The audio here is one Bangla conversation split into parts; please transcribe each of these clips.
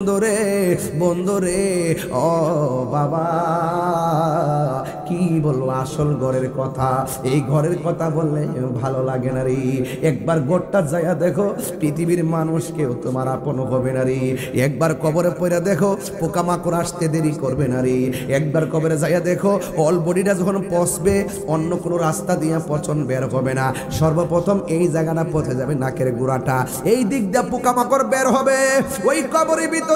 বন্ধুরে বন্ধুরে ও বাবা কি বলবো আসল ঘরের কথা। এই ঘরের কথা বললে ভালো লাগে না রে। একবার গোটটা যাইয়া দেখো, পৃথিবীর মানুষ কেউ তোমার আপন হবে না রে। একবার কবরে পড়ে দেখো, পোকামাকড় আসতে দেরি করবে না রে। একবার কবরে যাইয়া দেখো, অল বডিটা যখন পচবে অন্য কোনো রাস্তা দিয়ে পচন বের হবে না। সর্বপ্রথম এই জায়গাটা পচে যাবে নাকের গোড়াটা, এই দিক দিয়ে পোকামাকড় বের হবে। ওই কবরের ভিতরে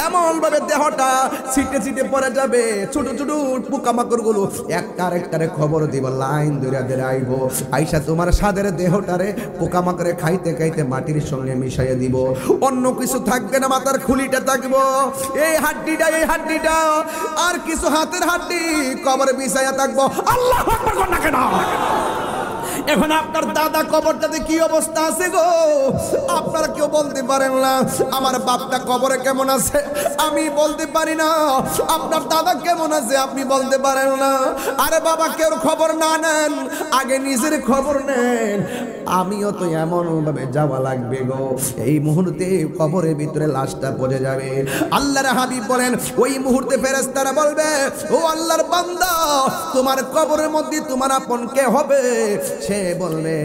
এমন ভাবে দেহটা ছিটে ছিটে পড়ে যাবে, ছোট ছোট পোকামাকড় গুলো একটার একটারে খবর দিব, লাইন ধরে ধরে আইব, আইসা তোমার সাদের দেহটারে পোকামাকড়ে খাইতে খাইতে মাটির সঙ্গে মিশাইয়া দিব। অন্য কিছু থাকবে না, মাথার খুলিটা থাকবো, এই হাড্ডিটা আর কিছু হাতের হাড্ডি কবরে বিছাইয়া থাকবো। আল্লাহু আকবার কর না কেন? এখন আপনার দাদা কবরটাতে কি অবস্থা আছে গো, আপনারা কেউ বলতে পারেন না। আমার বাপটা কবরে কেমন আছে আমি বলতে পারি না, আপনার দাদা কেমন আছে আপনি বলতে পারেন না। আরে বাবা, কেউ খবর না নেন, আগে নিজের খবর নেন। আমিও তো এমন ভাবে যাওয়া লাগবে গো, এই মুহূর্তে কবরের ভিতরে লাশটা পড়ে যাবে। আল্লাহর হাবিব বলেন, ওই মুহূর্তে ফেরেশতারা বলবে, ও আল্লাহর বান্দা, তোমার কবরের মধ্যে তোমার আপন কে হবে? সে বলবে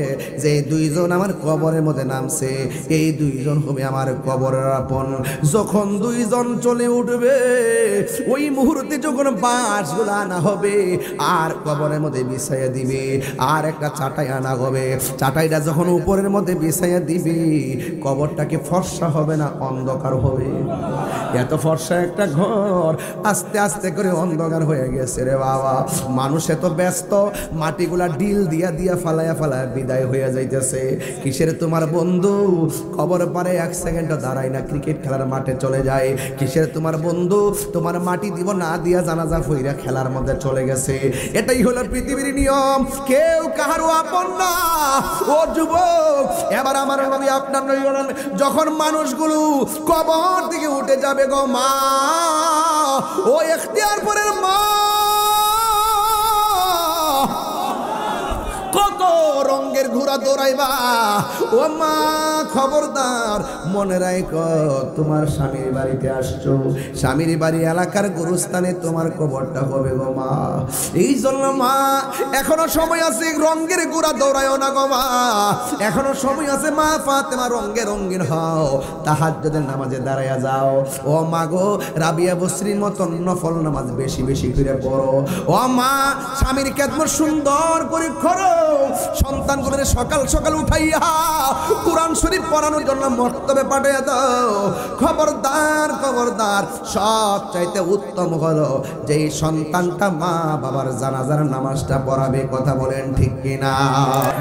যে দুইজন আমার কবরের মধ্যে নামছে, এই দুইজন হবে আমার কবরের আপন। যখন দুইজন চলে উঠবে, ওই মুহূর্তে যখন বাঁশগুলো আনা হবে আর কবরের মধ্যে বিছাইয়া দিবে, আর একটা চাটাই আনা হবে, চাটাইটা যখন উপরের মধ্যে বিছাইয়া দিবে, কবরটাকে ফর্সা হবে না অন্ধকার হবে? এত ফর্সা একটা ঘর আস্তে আস্তে করে অন্ধকার হয়ে গেছে রে বাবা। মানুষ এত ব্যস্ত, মাটিগুলা ডিল দিয়া দিয়া ফালায়া ফালায়া বিদায় হয়ে যাইতেছে। কিসের তোমার বন্ধু খবর পারে এক সেকেন্ডও দাঁড়ায় না, ক্রিকেট খেলার মাঠে চলে যায়। কিসের তোমার বন্ধু তোমার মাটি দিব না দিয়া জানাজা ফইরা খেলার মধ্যে চলে গেছে। এটাই হলো পৃথিবীর নিয়ম, কেউ কাহারও আপন না। ও যুবক, এবার আমার নবী আপনার নবী বলেন, যখন মানুষগুলো কবর থেকে উঠে যাবে গো মা, ও ইখতিয়ারপুরের মা, কত রঙের ঘোড়া দৌড়াইবা ও মা, খবরদার মনে রাখো তোমার স্বামীর বাড়িতে আসছো, স্বামীর বাড়ি এলাকার গুরুস্থানে তোমার কবরটা হবে গো মা। এই জন্য মা এখনো সময় আছে, রঙের ঘোড়া দৌড়ায়ও না গো মা, এখনো সময় আছে মা। ফাতেমা রঙে রঙিন হও, তাহাজ্জুদের নামাজে দাঁড়ায়া যাও। ও মা গো, রাবিয়া বসরির মতন নফল নামাজ বেশি বেশি করে পড়ো। ও মা, স্বামীর খেদমত সুন্দর করে করো, সন্তানগুলোর সকাল সকাল উঠাইয়া কুরআন শরীফ পড়ানোর জন্য মক্তবে পাঠিয়ে দাও। খবরদার খবরদার, সব চাইতে উত্তম হলো যে সন্তানটা মা বাবার জানাজার নামাজটা পড়াবে। কথা বলেন ঠিক কিনা?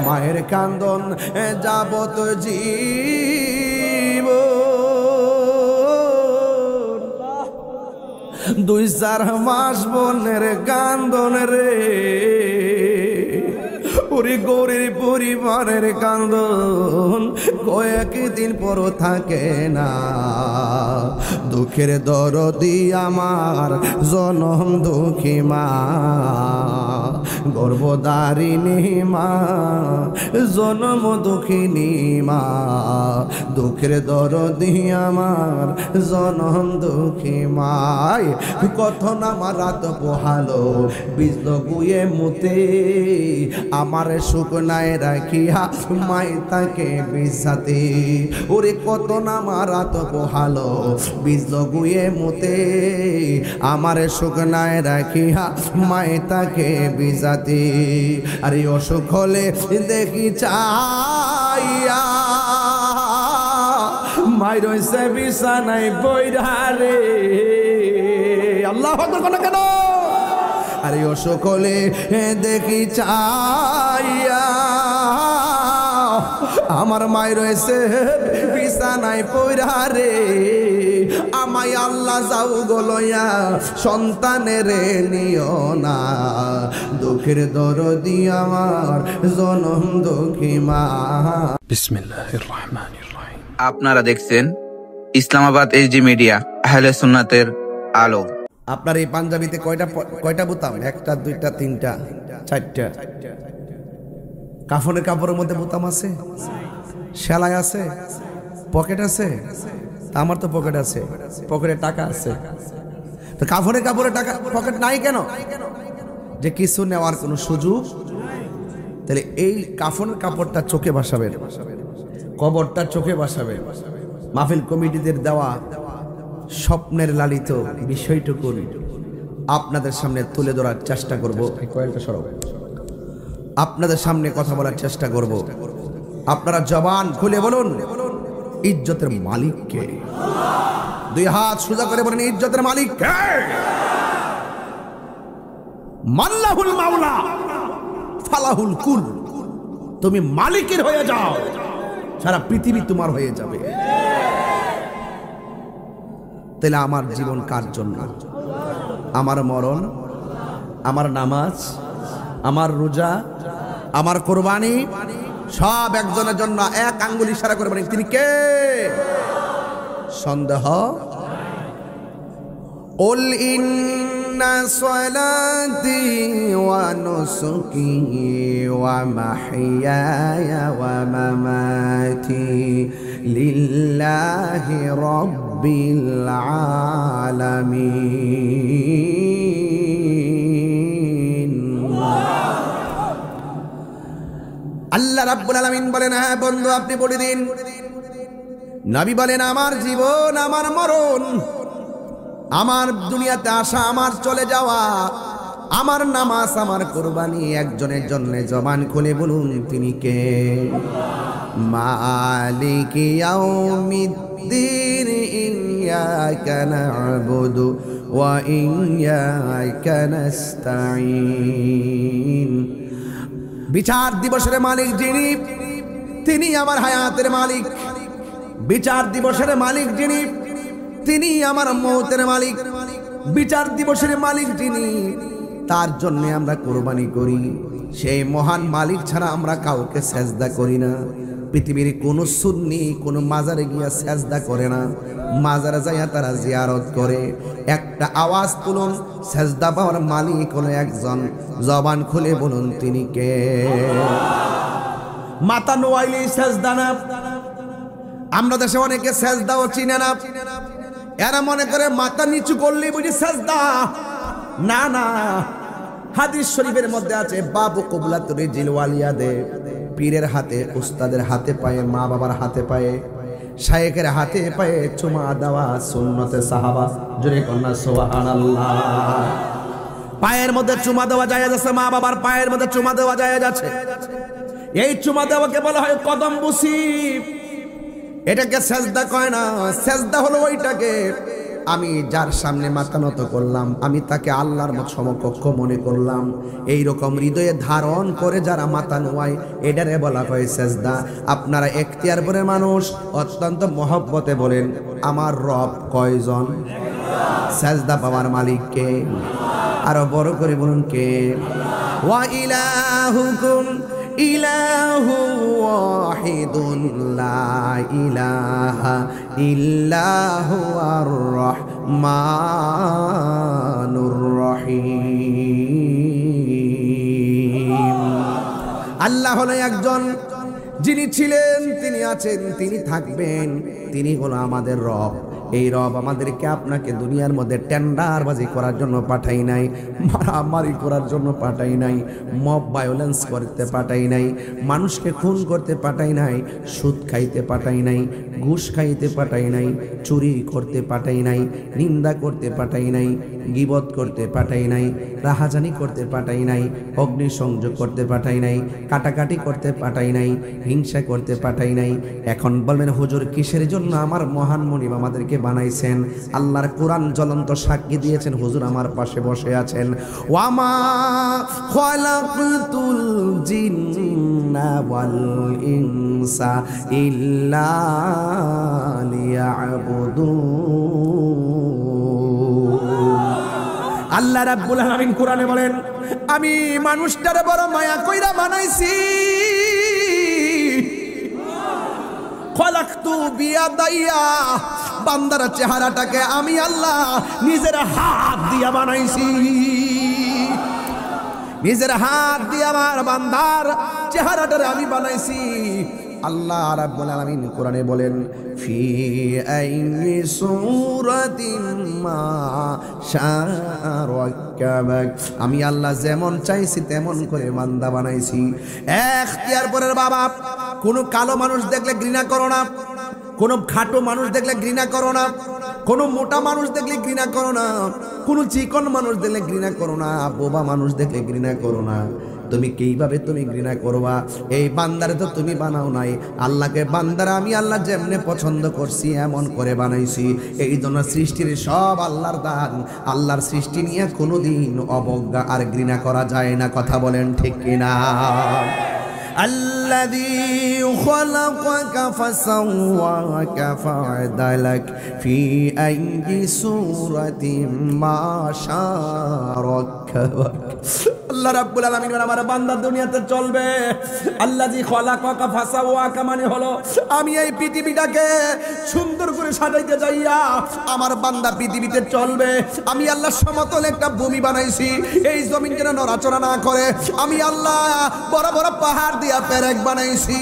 মায়ের কান্দন যাবত জীব, 2-4 মাস বোনের কান্দন রে, ওরে গরিব পরিবারের কান্দন কয়েকদিন পর থাকে না। দুঃখের দরদি আমার জনম দুঃখী মা, গর্ভধারিণী মা, জনম দুঃখিনী মা, দুঃখের দরদি আমার জনম দুঃখী মায়। কত না আমার রাত পোহালো বিজল গুয়ে মুতে, আমার শুকনায় রাখিয়া মাই তাকে বিছাতে। ওরে কত না আমার রাত পোহালো বিজল গুয়ে মুতে, আমার শুকনায় রাখিয়া মাই তাকে বিছাতে। আরে অসুখ হলে দেখি চাইয়া মাই রইছে বিছানায় বইরা রে। আল্লাহু আকবার কেন? আরে ও সকলে দেখি চাইয়া আমার মায়ের রয়েছে বিছানায় পইরা রে। আমায় আল্লাহ যাও গলয়া সন্তানের নিও না, দুঃখের দরদি আমার জনম দুঃখী মা। বিসমিল্লাহির রহমানির রহিম। আপনারা দেখছেন ইসলামাবাদ এইচডি মিডিয়া, আহলে সুন্নাতের আলো। আপনার এই পাঞ্জাবিতে কয়টা বোতাম? 1টা 2টা 3টা 4টা। কাফনের কাপড়ের মধ্যে বোতাম আছে, সেলাই আছে, পকেট আছে, আমার তো পকেট আছে, পকেটে টাকা আছে, তো কাপড়ে টাকা পকেট নাই কেন? যে কিছু নেওয়ার কোনো সুযোগ। তাহলে এই কাফনের কাপড়টা চোখে বসাবেন, কবরটা চোখে বসাবেন। মাহফিল কমিটিদের দেওয়া স্বপ্নের লালিত বিষয়টুকু আপনাদের সামনে তুলে ধরার চেষ্টা করব। কয়েকটা সরব আপনাদের সামনে কথা বলার চেষ্টা করব। আপনারা জবান খুলে বলুন, ইজ্জতের মালিক কে? দুই হাত সোজা করে বলেন, ইজ্জতের মালিক কে? মাল্লাহুল মাওলা ফালাহুল কুল। তুমি মালিকের হয়ে যাও, সারা পৃথিবী তোমার হয়ে যাবে। তাহলে আমার জীবন কার জন্য? আমার মরণ, আমার নামাজ, আমার রোজা, আমার কোরবানি সব একজনের জন্য। এক আঙ্গুল ইশারা করে বলেন, তিনি কে? সন্দেহ? উল ইন্না সালাতি ওয়া নুসুকি ওয়া মাহইয়ায়া ওয়া মামাতি লিল্লাহি রাব্বিল আলামিন। আল্লাহ রাব্বুল আলামিন বলেন, হ্যাঁ বন্ধু আপনি বলে দিন। নবী বলেন, আমার জীবন, আমার মরণ, আমার দুনিয়াতে আসা, আমার চলে যাওয়া, আমার নামাজ, আমার কুরবানি একজনের জন্য। জবান খুলে বলুন, তিনি কে? মালিক ইয়াউমিদ্দিন ইয়্যাকা না'বুদু ওয়া ইয়্যাকা নাস্তাঈন। বিচার দিবসের মালিক যিনি, তিনি আমার হায়াতের মালিক। বিচার দিবসের মালিক যিনি, তিনি আমার মওতের মালিক। বিচার দিবসের মালিক যিনি, তার জন্য আমরা কুরবানি করি। সেই মহান মালিক ছাড়া আমরা কাউকে সেজদা করি না। পৃথিবীর কোন সুন্নি কোন মাজারে গিয়া সেজদা করে না, মাজারে যাইয়া তারা জিয়ারত করে। একটা আওয়াজ তুলুন, সেজদা পাওয়ার মালিক হলো একজন। জবান খুলে বলুন, তিনি কে? মাথা নোয়াইলে সেজদা না। আমরা দেশে অনেকে সেজদাও চিনে না। এরা মনে করে মাথা নিচু করলেই বুঝি সেজদা। না না, হাদিস শরীফের মধ্যে আছে, বাবু কুবলাতুর রিজিল ওয়ালিয়াদে, পীরের হাতে, উস্তাদের হাতে পায়ে, মা বাবার হাতে পায়ে, শায়েখের হাতে পায়ে চুমা দেওয়া সুন্নতে সাহাবা। জোরে কন্যা সুবহানাল্লাহ। পায়ের মধ্যে চুমা দেওয়া জায়েজ আছে, মা বাবার পায়ের মধ্যে চুমা দেওয়া জায়েজ আছে। এই চুমা দেওয়াকে বলা হয় কদম বুসি। এটাকে সেজদা কয় না। সেজদা হলো ওইটাকে, আমি যার সামনে মাথা নত করলাম, আমি তাকে আল্লাহর সমকক্ষ মনে করলাম। এই রকম হৃদয়ে ধারণ করে যারা মাথা নোয়ায়, এটারে বলা হয় সেজদা। আপনারা এখতিয়ার করে মানুষ অত্যন্ত মহব্বতে বলেন, আমার রব কয়জন? সেজদা পাওয়ার মালিক কে? আরো বড় করে বলুন, কে? ওয়া ইলাহুকুম ইলাহু ওয়াহিদুন লা ইলাহা ইল্লাহু আর রহমানুর রহিম। আল্লাহ হলো একজন, যিনি ছিলেন, তিনি আছেন, তিনি থাকবেন। তিনি হলো আমাদের রব। এই রব আমাদেরকে আপনাকে দুনিয়ার মধ্যে টেন্ডারবাজি করার জন্য পাঠাই নাই, মারামারি করার জন্য পাঠাই নাই, মব ভায়োলেন্স করতে পাঠাই নাই, মানুষকে খুন করতে পাঠাই নাই, সুদ খাইতে পাঠাই নাই, ঘুষ খাইতে পাঠাই নাই, চুরি করতে পাঠাই নাই, নিন্দা করতে পাঠাই নাই, গীবত করতে পাঠাই নাই, রাহাজানি করতে পাঠাই নাই, অগ্নিসংযোগ করতে পাঠাই নাই, কাটাকাটি করতে পাঠাই নাই, হিংসা করতে পাঠাই নাই। এখন বলবেন, হুজুর কিসের জন্য আমার মহান মনিব আমাদেরকে বানাইছেন? আল্লাহর কোরআন জ্বলন্ত সাক্ষী দিয়েছেন, হুজুর আমার পাশে বসে আছেন। ওয়ামা খালাকতুল জিন্না ওয়াল ইনসা ইল্লা লিয়াবুদুন। আল্লাহ রাব্বুল আলামিন কোরআনে বলেন, আমি মানুষটারে বড় মায়া কইরা বানাইছি। খালাকতু বিয়াদাইয়া, বান্দার চেহারাটাকে আমি আল্লাহ নিজের হাত দিয়া বানাইছি। নিজের হাত দিয়ে আমার বান্দার চেহারাটারে আমি বানাইছি। আল্লাহ রাব্বুল আলামিন কোরআনে বলেন ফি আইয়ি সূরাতিন মা শাআ রাক্কাবাক, আমি আল্লাহ যেমন চাইছি তেমন করে বান্দা বানাইছি। এখতিয়ার পরের বাবা, কোনো কালো মানুষ দেখলে ঘৃণা করো না, কোনো খাটো মানুষ দেখলে ঘৃণা করো না, কোনো মোটা মানুষ দেখলে ঘৃণা করো না, কোনো চিকন মানুষ দেখলে ঘৃণা করো না, বোবা মানুষ দেখলে ঘৃণা করো না। তুমি কিভাবে তুমি ঘৃণা করবা? এই বান্দারে তো তুমি বানাও নাই। আল্লাহকে বান্দারা আমি আল্লাহ যেমনে পছন্দ করছি এমন করে বানাইছি। এই জন্য সৃষ্টির সব আল্লাহর দান। আল্লাহর সৃষ্টি নিয়ে কোনোদিন অবজ্ঞা আর ঘৃণা করা যায় না। কথা বলেন ঠিক কিনা? الذي خلقك فسواك فعدلك في أي سورة ما شاء ركبك। আল্লাহ রাব্বুল আলামিন আমার বান্দা দুনিয়াতে চলবে। আল্লাযী খালাকাকা ফাসাওয়াকা মানে হলো আমি এই পৃথিবীটাকে সুন্দর করে সাজাইতে যাইয়া আমার বান্দা পৃথিবীতে চলবে। আমি আল্লাহ সমতল একটা ভূমি বানাইছি, এই জমিন যেন নড়াচড়া না করে। আমি আল্লাহ বড় বড় পাহাড় দিয়া পেরেক বানাইছি,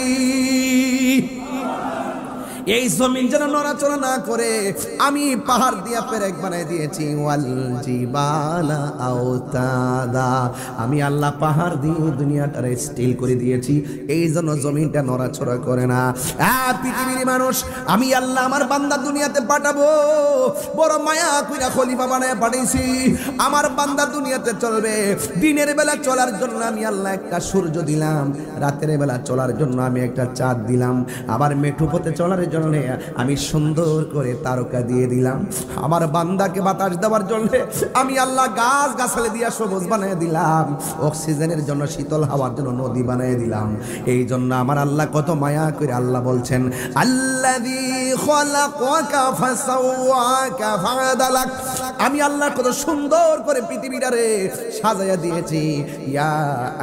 এই জমিন যেন নড়াচড়া না করে আমি পাহাড় দিয়া পেরেক বানাই দিয়েছি। ওয়াল জিবালা আওতাদা, আমি আল্লাহ পাহাড় দিয়ে দুনিয়াটারে স্টিল করে দিয়েছি, এই জন্য জমিনটা নড়াচড়া করে না। পৃথিবীর মানুষ আমি আল্লাহ আমার বান্দা দুনিয়াতে পাঠাবো, বড় মায়া কইরা খলিফা বানায় পাঠাইছি। আমার বান্দা দুনিয়াতে চলবে। দিনের বেলা চলার জন্য আমি আল্লাহ একটা সূর্য দিলাম, রাতের বেলা চলার জন্য আমি একটা চাঁদ দিলাম, আবার মেঠু পথে চলার জন্য আমি সুন্দর করে তারকা দিয়ে দিলাম। আমার বান্দাকে বাতাস দেওয়ার জন্য আমি আল্লাহ গাছ গাছালি দিয়া সবুজ বানিয়ে দিলাম, অক্সিজেনের জন্য শীতল হাওয়ার জন্য নদী বানিয়ে দিলাম। এই জন্য আমার আল্লাহ কত মায়া করে আল্লাহ বলছেন আল্লাযী খালাকাকা ফাসাওয়াকা ফাআদালাক, আমি আল্লাহ কত সুন্দর করে পৃথিবীটারে সাজায়া দিয়েছি। ইয়া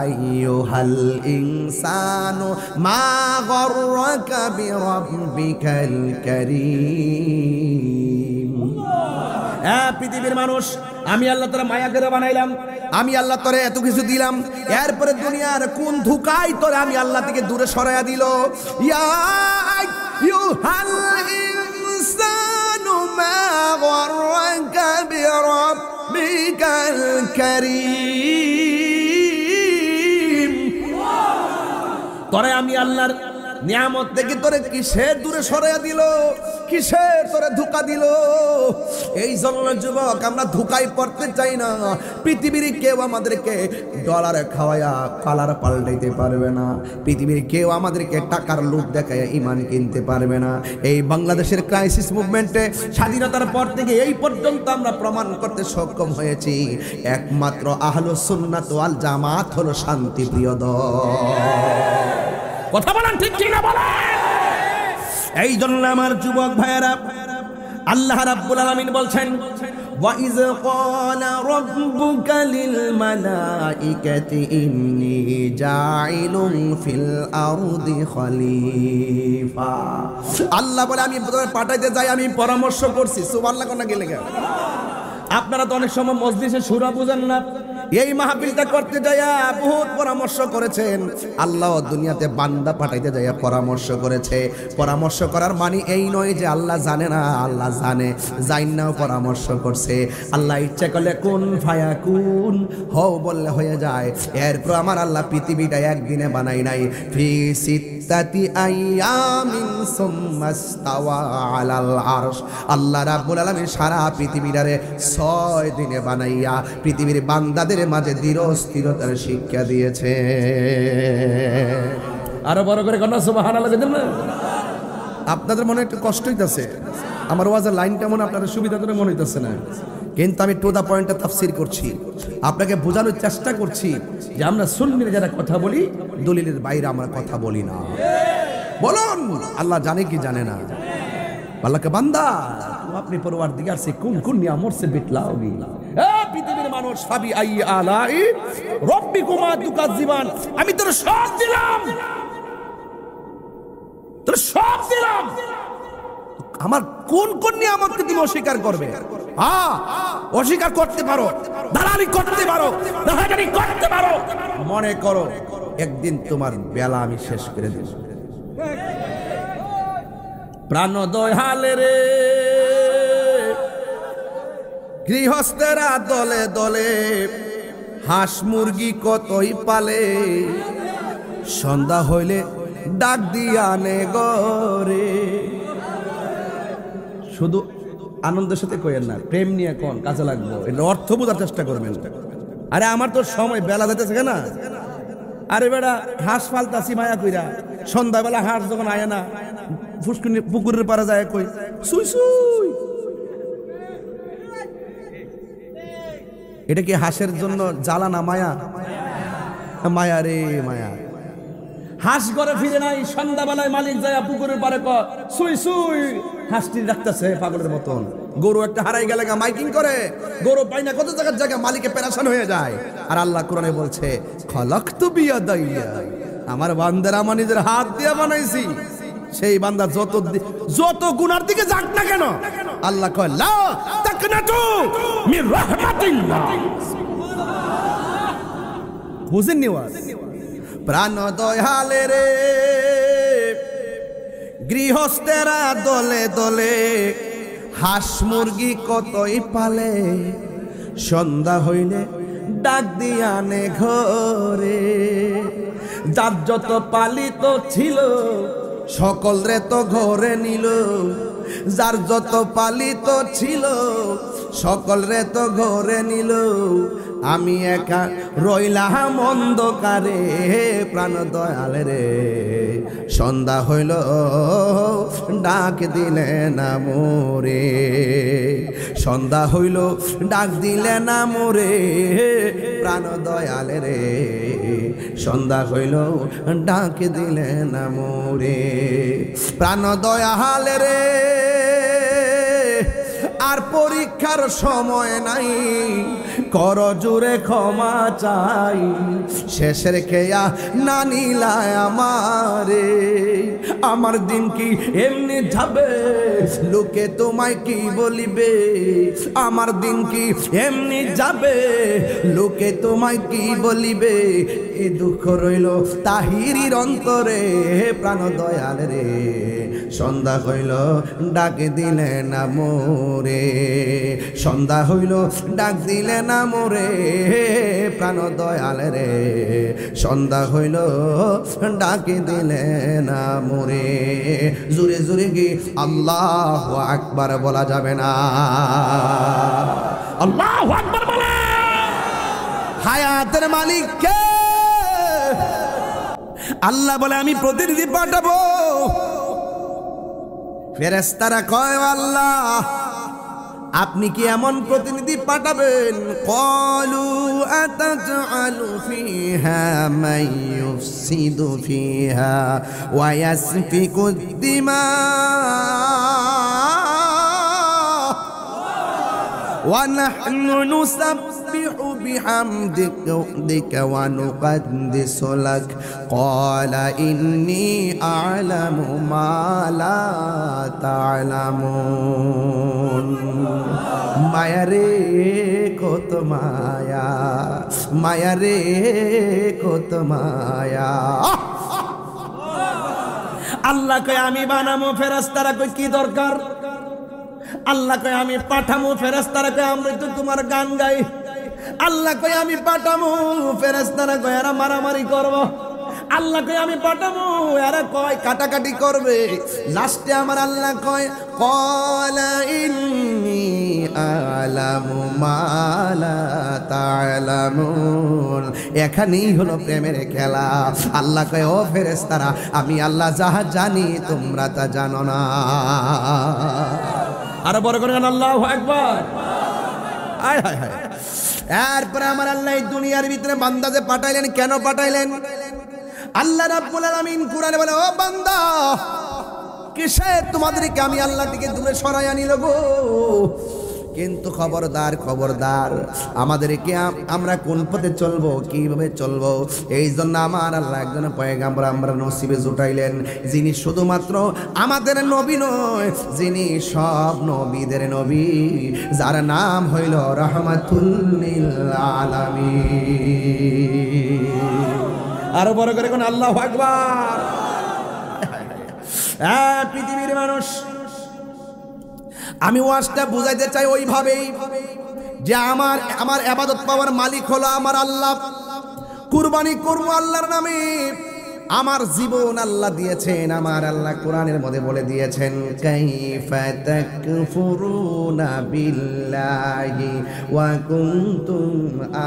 আইয়ুহাল ইনসানু মা গররাকা বিরাব্বিকাল কারীম। পৃথিবীর মানুষ আমি আল্লাহ তোরা মায়া করে বানাইলাম, আমি আল্লাহ তোরে এত কিছু দিলাম, এরপরে দুনিয়ার কোন ধোঁকায় তোরে আমি আল্লাহ থেকে দূরে সরাইয়া দিল। ইয়া আইয়ুহাল ইনসানু মা গররাকা বিরাব্বিকাল কারীম, তোরে আমি আল্লাহর নিয়ামত থেকে তোরে কিসের দূরে সরাইয়া দিল, কিসের তোরে ধোঁকা দিল? এই জন্য যুবক আমরা ধোঁকায় পড়তে চাই না। পৃথিবীর কেউ আমাদেরকে ডলারে খাওয়ায়া কালার পাল্টাইতে পারবে না, পৃথিবীর কেউ আমাদেরকে টাকার লোভ দেখায় ইমান কিনতে পারবে না। এই বাংলাদেশের ক্রাইসিস মুভমেন্টে স্বাধীনতার পর থেকে এই পর্যন্ত আমরা প্রমাণ করতে সক্ষম হয়েছি একমাত্র আহলুস সুন্নাত ওয়াল জামাত হলো শান্তিপ্রিয় দল। কথা বলেন ঠিক কি না বলেন? এই জন্য আমার যুবক ভাইয়েরা আল্লাহ রাব্বুল আলামিন বলছেন ওয়া ইয ক্বালা রাব্বুকা লিল মালাইকাতি ইন্নী জাইলুন ফিল আরদি খলিফা। আল্লাহ বলে আমি পাঠাইতে যাই, আমি পরামর্শ করছি। সুবহানাল্লাহ কোন গেলে গেল। আপনারা তো অনেক সময় মজলিসে সূরা বুঝেন না, এই মাহফিলটা করতে যাইয়া বহুত পরামর্শ করেছেন। আল্লাহ দুনিয়াতে বান্দা পাঠাইতে যাইয়া পরামর্শ করেছে। পরামর্শ করার মানে এই নয় যে আল্লাহ জানে না, আল্লাহ জানে, জাইন্নাও পরামর্শ করছে। আল্লাহ ইচ্ছা করলে কুন ফায়াকুন হও বললে হয়ে যায়। এরপর আমার আল্লাহ পৃথিবীটা একদিনে বানাই নাই, ফি সিত্তাতি আইয়ামিন সুম্মা ইস্তাওয়া আলাল আরশ। আল্লাহ রাব্বুল আলামিন সারা পৃথিবীটারে 6 দিনে বানাইয়া পৃথিবীর বান্দাদের মাঝে দৃঢ় স্থিরতার শিক্ষা দিয়েছে। আরো বড় করে কন্যা সুবহানাল্লাহ দেন না। আপনাদের মনে একটু কষ্ট হইতাছে, আমার ওয়াজের লাইনটা মনে আপনাদের সুবিধা করে মনে হইতাছে না, কিন্তু আমি টু দা পয়েন্টে তাফসীর করছি, আপনাকে বোঝানোর চেষ্টা করছি যে আমরা সুন্নির যারা কথা বলি দলিলের বাইরে আমরা কথা বলি না। বলুন আল্লাহ জানে কি জানে না? আল্লাহকে বান্দা আপনি পরওয়ারদিগার সে কোন কোন নিয়ামত সে বিতলাওগি। পৃথিবীর মানুষ ফাবি আই আলাই রাব্বিকুমা তুকাজ্জিবান, আমি তোর সব দিলাম, তোর সব দিলাম, আমার কোন কোন নিয়ামতকে তুমি অস্বীকার করবে? হ্যাঁ অস্বীকার করতে পারো, দালালি করতে পারো, দালালি করতে পারো, মনে করো একদিন তোমার বেলা আমি শেষ করে দেব। প্রাণ দয়ালে রে গৃহস্থেরা দলে দলে হাঁস মুরগি কতই পালে, সন্ধ্যা হইলে ডাক দিয়ানে গরে। শুধু আনন্দের সাথে কইেন না, প্রেম নিয়ে কোন কাজে লাগবো, এটা অর্থ বোঝার চেষ্টা করবেন। আরে আমার তো সময় বেলা যেতেছে না, আরে বেড়া হাঁস ফালতাছি মায়া কইরা, সন্ধ্যাবেলা হাঁস যখন আয় না ফুসকুনি পুকুরের পাড়ে যায় কই সুই সুই। এটা কি হাঁসের জন্য জ্বালা না মায়া? মায়া রে মায়া। হাঁস ঘরে ফিরে নাই, সন্ধ্যাবেলায় মালিক যায় পুকুরের পাড়ে ক সুই সুই, হাঁসটি ডাকতেছে পাগলের মতন। গরু একটা হারাই গেলে মাইকিং করে, গরু পাই না কত জায়গার জায়গা, মালিকে পেরেশান হয়ে যায়। আর আল্লাহ কোরআনে বলছে খলাকতু বিয়াদাইয়া, আমার বান্দার আমার নিজের হাত দিয়ে বানাইছি। সেই বান্দা যত গুনার দিকে যাক না কেন, আল্লাহ কয় লা তাকনাতু মির রাহমাতিল্লাহ। বুঝেন নি ওয়াজ? প্রাণ দয়ালে রে গৃহস্থেরা দলে দলে হাঁস মুরগি কতই পালে, সন্ধ্যা হইলে ডাক দিয়ানে ঘরে। যার যত পালিত ছিল সকল রে তো ঘরে নিল, যার যত পালিত ছিল সকল রে তো ঘরে নিল। আমি একা রইলাম অন্ধকারে, প্রাণ দয়ালে রে সন্ধ্যা হইল ডাক দিলে না মোরে, সন্ধ্যা হইল ডাক দিলে না মোরে, প্রাণ দয়ালে রে সন্ধ্যা হইল ডাক দিলে না মোরে। প্রাণ দয়ালে রে আর পরীক্ষার সময় নাই, কর জুড়ে ক্ষমা চাই, শেষের খেয়া না নিলায় আমারে। আমার দিন কি এমনি যাবে, লোকে তোমায় কি বলিবে, আমার দিন কি এমনি যাবে, লোকে তোমায় কি বলিবে। এ দুঃখ রইল তাহিরির অন্তরে, প্রাণ দয়াল রে সন্ধ্যা হইল ডাক দিলে না মোরে, সন্ধ্যা হইল ডাক দিলে না মোরে, প্রাণ দয়াল রে সন্ধ্যা হইল ডাক দিলে না মোরে। জোরে জোরে কি আল্লাহু আকবার বলা যাবে না? আল্লাহু আকবার বলে। হায়াতের মালিক কে? আল্লাহ বলে আমি প্রতিনিধি পাঠাবো। ফেরেশতারা কয় আল্লাহ আপনি কি এমন প্রতিনিধি পাঠাবেন? ক্বালু আতাজআলু ফিহা মান ইউফসিদু ফিহা ওয়া ইয়াসফিকু দিমা ওয়া নাহনু নুসাব্বিহু বিহামদিকা ওয়া নুকদ্দিসু লাক ক্বালা ইন্নী আ'লামু মা লা তা'লামুন। মায়া রে কত মায়া, মায়া রে কত মায়া। আল্লাহ কয় আমি বানামো, ফেরেশতারা কয় কি দরকার? আল্লাহ কয় আমি পাঠামো, ফেরেশতারা কয় আমরা তো তোমার গান গাই। আল্লাহ কয় আমি পাঠামো, ফেরেশতারা কয় এরা মারামারি করবো। আল্লাহ কয় আমি পাঠামো, এরা কয় কাটাকাটি করবে। লাস্টে আমার আল্লাহ কয় ক্বালা ইন্নী আ'লামু মা লা তা'লামুন। এখানেই হলো প্রেমের খেলা। আল্লাহ কয় ও ফেরেশতারা আমি আল্লাহ যাহা জানি তোমরা তা জানো না। আরো বড় করে আল্লাহু আকবার। আয় হায় হায়। এরপরে আমার আল্লাহ এই দুনিয়ার ভিতরে বান্দা যে পাঠাইলেন, কেন পাঠাইলেন? আল্লাহ রাব্বুল আলামিন কোরআনে বলে ও বান্দা কিসে তোমাদেরকে আমি আল্লাহ থেকে দূরে সরাইয়া নিল গো। কিন্তু খবরদার খবরদার, আমাদেরকে আমরা কোন পথে চলবো, কিভাবে চলবো, এই জন্য আমার আল্লাহ একজন পয়গাম্বর আমরা নসিবে জুটাইলেন, যিনি শুধুমাত্র আমাদের নবী নয়, যিনি সব নবীদের নবী, যার নাম হইল রাহমাতুল লিল আলামিন। আরো বড় করে কোন আল্লাহু আকবার। পৃথিবীর মানুষ, আমি ওয়াজটা বুঝাইতে চাই ওইভাবেই যে আমার ইবাদত পাওয়ার মালিক হলো আমার আল্লাহ। কুরবানি করবো আল্লাহর নামে। আমার জীবন আল্লাহ দিয়েছেন। আমার আল্লাহ কোরআনের মধ্যে বলে দিয়েছেন, কাইফা তাকফুরুনা বিল্লাহি ওয়া কুনতুম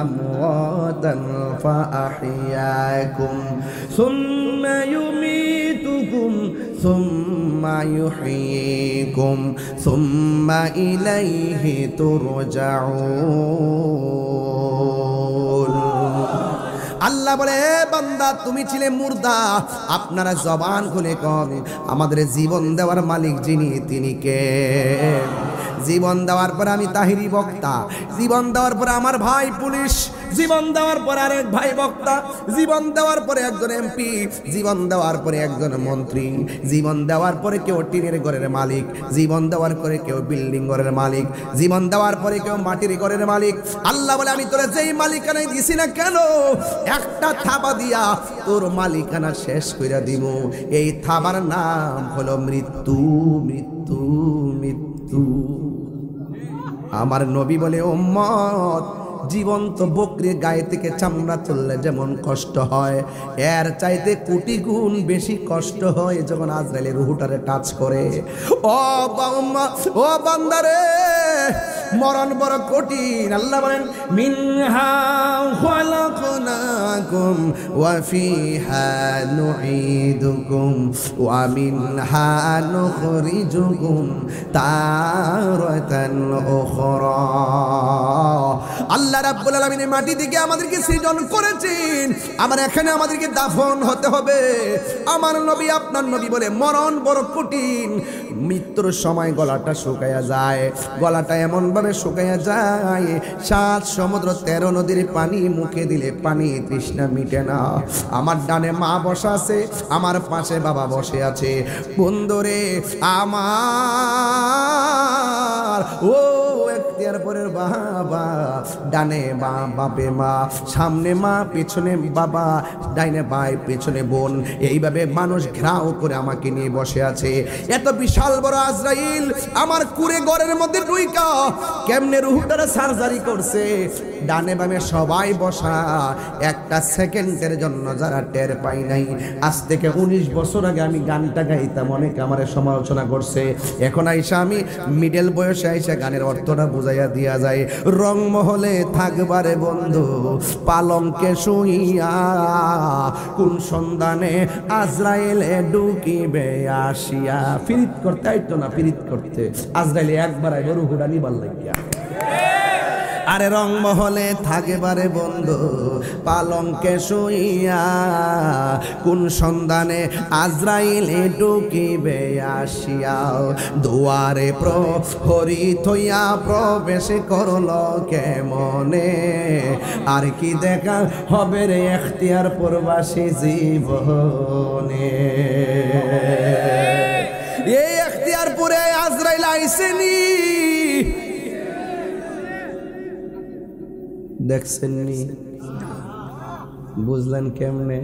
আমওয়াতান ফাআহইয়াকুম সুম্মা ইউমীতুকুম সুম্মা ইউহয়ীকুম সুম্মা ইলাইহি তুরজাউন। আল্লাহ বলে, বান্দা তুমি ছিলে মুর্দা। আপনারা জবান খুলে কন, আমাদের জীবন দেওয়ার মালিক যিনি, তিনি কে? জীবন দেওয়ার পর আমি তাহিরি বক্তা, জীবন দেওয়ার পরে আমার ভাই পুলিশ, জীবন দেওয়ার পরে আরেক ভাই বক্তা, জীবন দেওয়ার পরে একজন এমপি, জীবন দেওয়ার পরে একজন মন্ত্রী, জীবন দেওয়ার পরে কেউ টিনের ঘরের মালিক, জীবন দেওয়ার পরে কেউ বিল্ডিং ঘরের মালিক, জীবন দেওয়ার পরে কেউ মাটির ঘরের মালিক। আল্লাহ বলে, আমি তোরা যেই মালিকানায় দিছি না কেন, একটা থাবা দিয়া তোর মালিকানা শেষ করে দিব। এই থাবার নাম হলো মৃত্যু, মৃত্যু, মৃত্যু। আমার নবী বলে, উম্মত, জীবন্ত বকরির গায়ে থেকে চামড়া তুললে যেমন কষ্ট হয়, এর চাইতে কোটি গুণ বেশি কষ্ট হয় যখন আজরাইলের রুহটারে টাচ করে। ও বান্দারে, মরণ বড় কঠিন। আল্লাহ বলেন, মিনহা খালাকনাকুম ওয়া ফিহা নুঈদুকুম ওয়া মিনহা নুখরিজুকুম তারাতান উখরা। আল্লাহ রাব্বুল আলামিন মাটি থেকে আমাদেরকে সৃজন করেছেন, আবার এখানে আমাদেরকে দাফন হতে হবে। আমার নবী, আপনার নবী বলে, মরণ বড় কঠিন। মৃত্যুর সময় গলাটা শুকায়া যায়, গলাটা এমন ভাবে শুকায়া যায়, 7 সমুদ্র 13 নদীর পানি মুখে দিলে পানি তৃষ্ণা মিটে না। আমার ডানে মা বসা আছে, আমার পাশে বাবা বসে আছে। বন্ধুরে আমার, ও এখতিয়ার পরের বাবা, ডানে মা, বাপে মা, সামনে মা, পেছনে বাবা, ডাইনে ভাই, পেছনে বোন, এইভাবে মানুষ ঘেরাও করে আমাকে নিয়ে বসে আছে। এত বিশাল বড় আজরাইল আমার কুড়ে ঘরের মধ্যে ঢুইকা কেমনে রুহটারে সার্জারি করছে। ডানে বামে সবাই বসা, একটা সেকেন্ডের জন্য যারা টের পাই নাই। আজ থেকে 19 বছর আগে আমি গানটা গাইতাম, অনেকে আমার সমালোচনা করছে। এখন আইসা আমি মিডল বয়সে আইসা গানের অর্থটা বুঝাইয়া দিয়া যায়। রংমহলে থাকবারে বন্ধু পালঙ্কে শুইয়া, কোন সন্ধানে আজরাইলে ঢুকিবে আসিয়া। ফিরিত করতে আইতো না, ফিরিত করতে আজরাইলে একবার আইব রুহুটা নিবার লাগিয়া। আরে রংমহলে থাকেবারে বন্ধু পালঙ্কে শুইয়া, কোন সন্ধানে আজরাইলে ঢুকিবে আসিয়া। দুয়ারে প্রহরী থইয়া প্রবেশ করল কেমনে, আর কি দেখা হবে রে এখতিয়ার প্রবাসী জীবনে। এই এখতিয়ারপুরে আজরাইল আইসেনি, দেখছেননি? বুঝলেন কেমনে?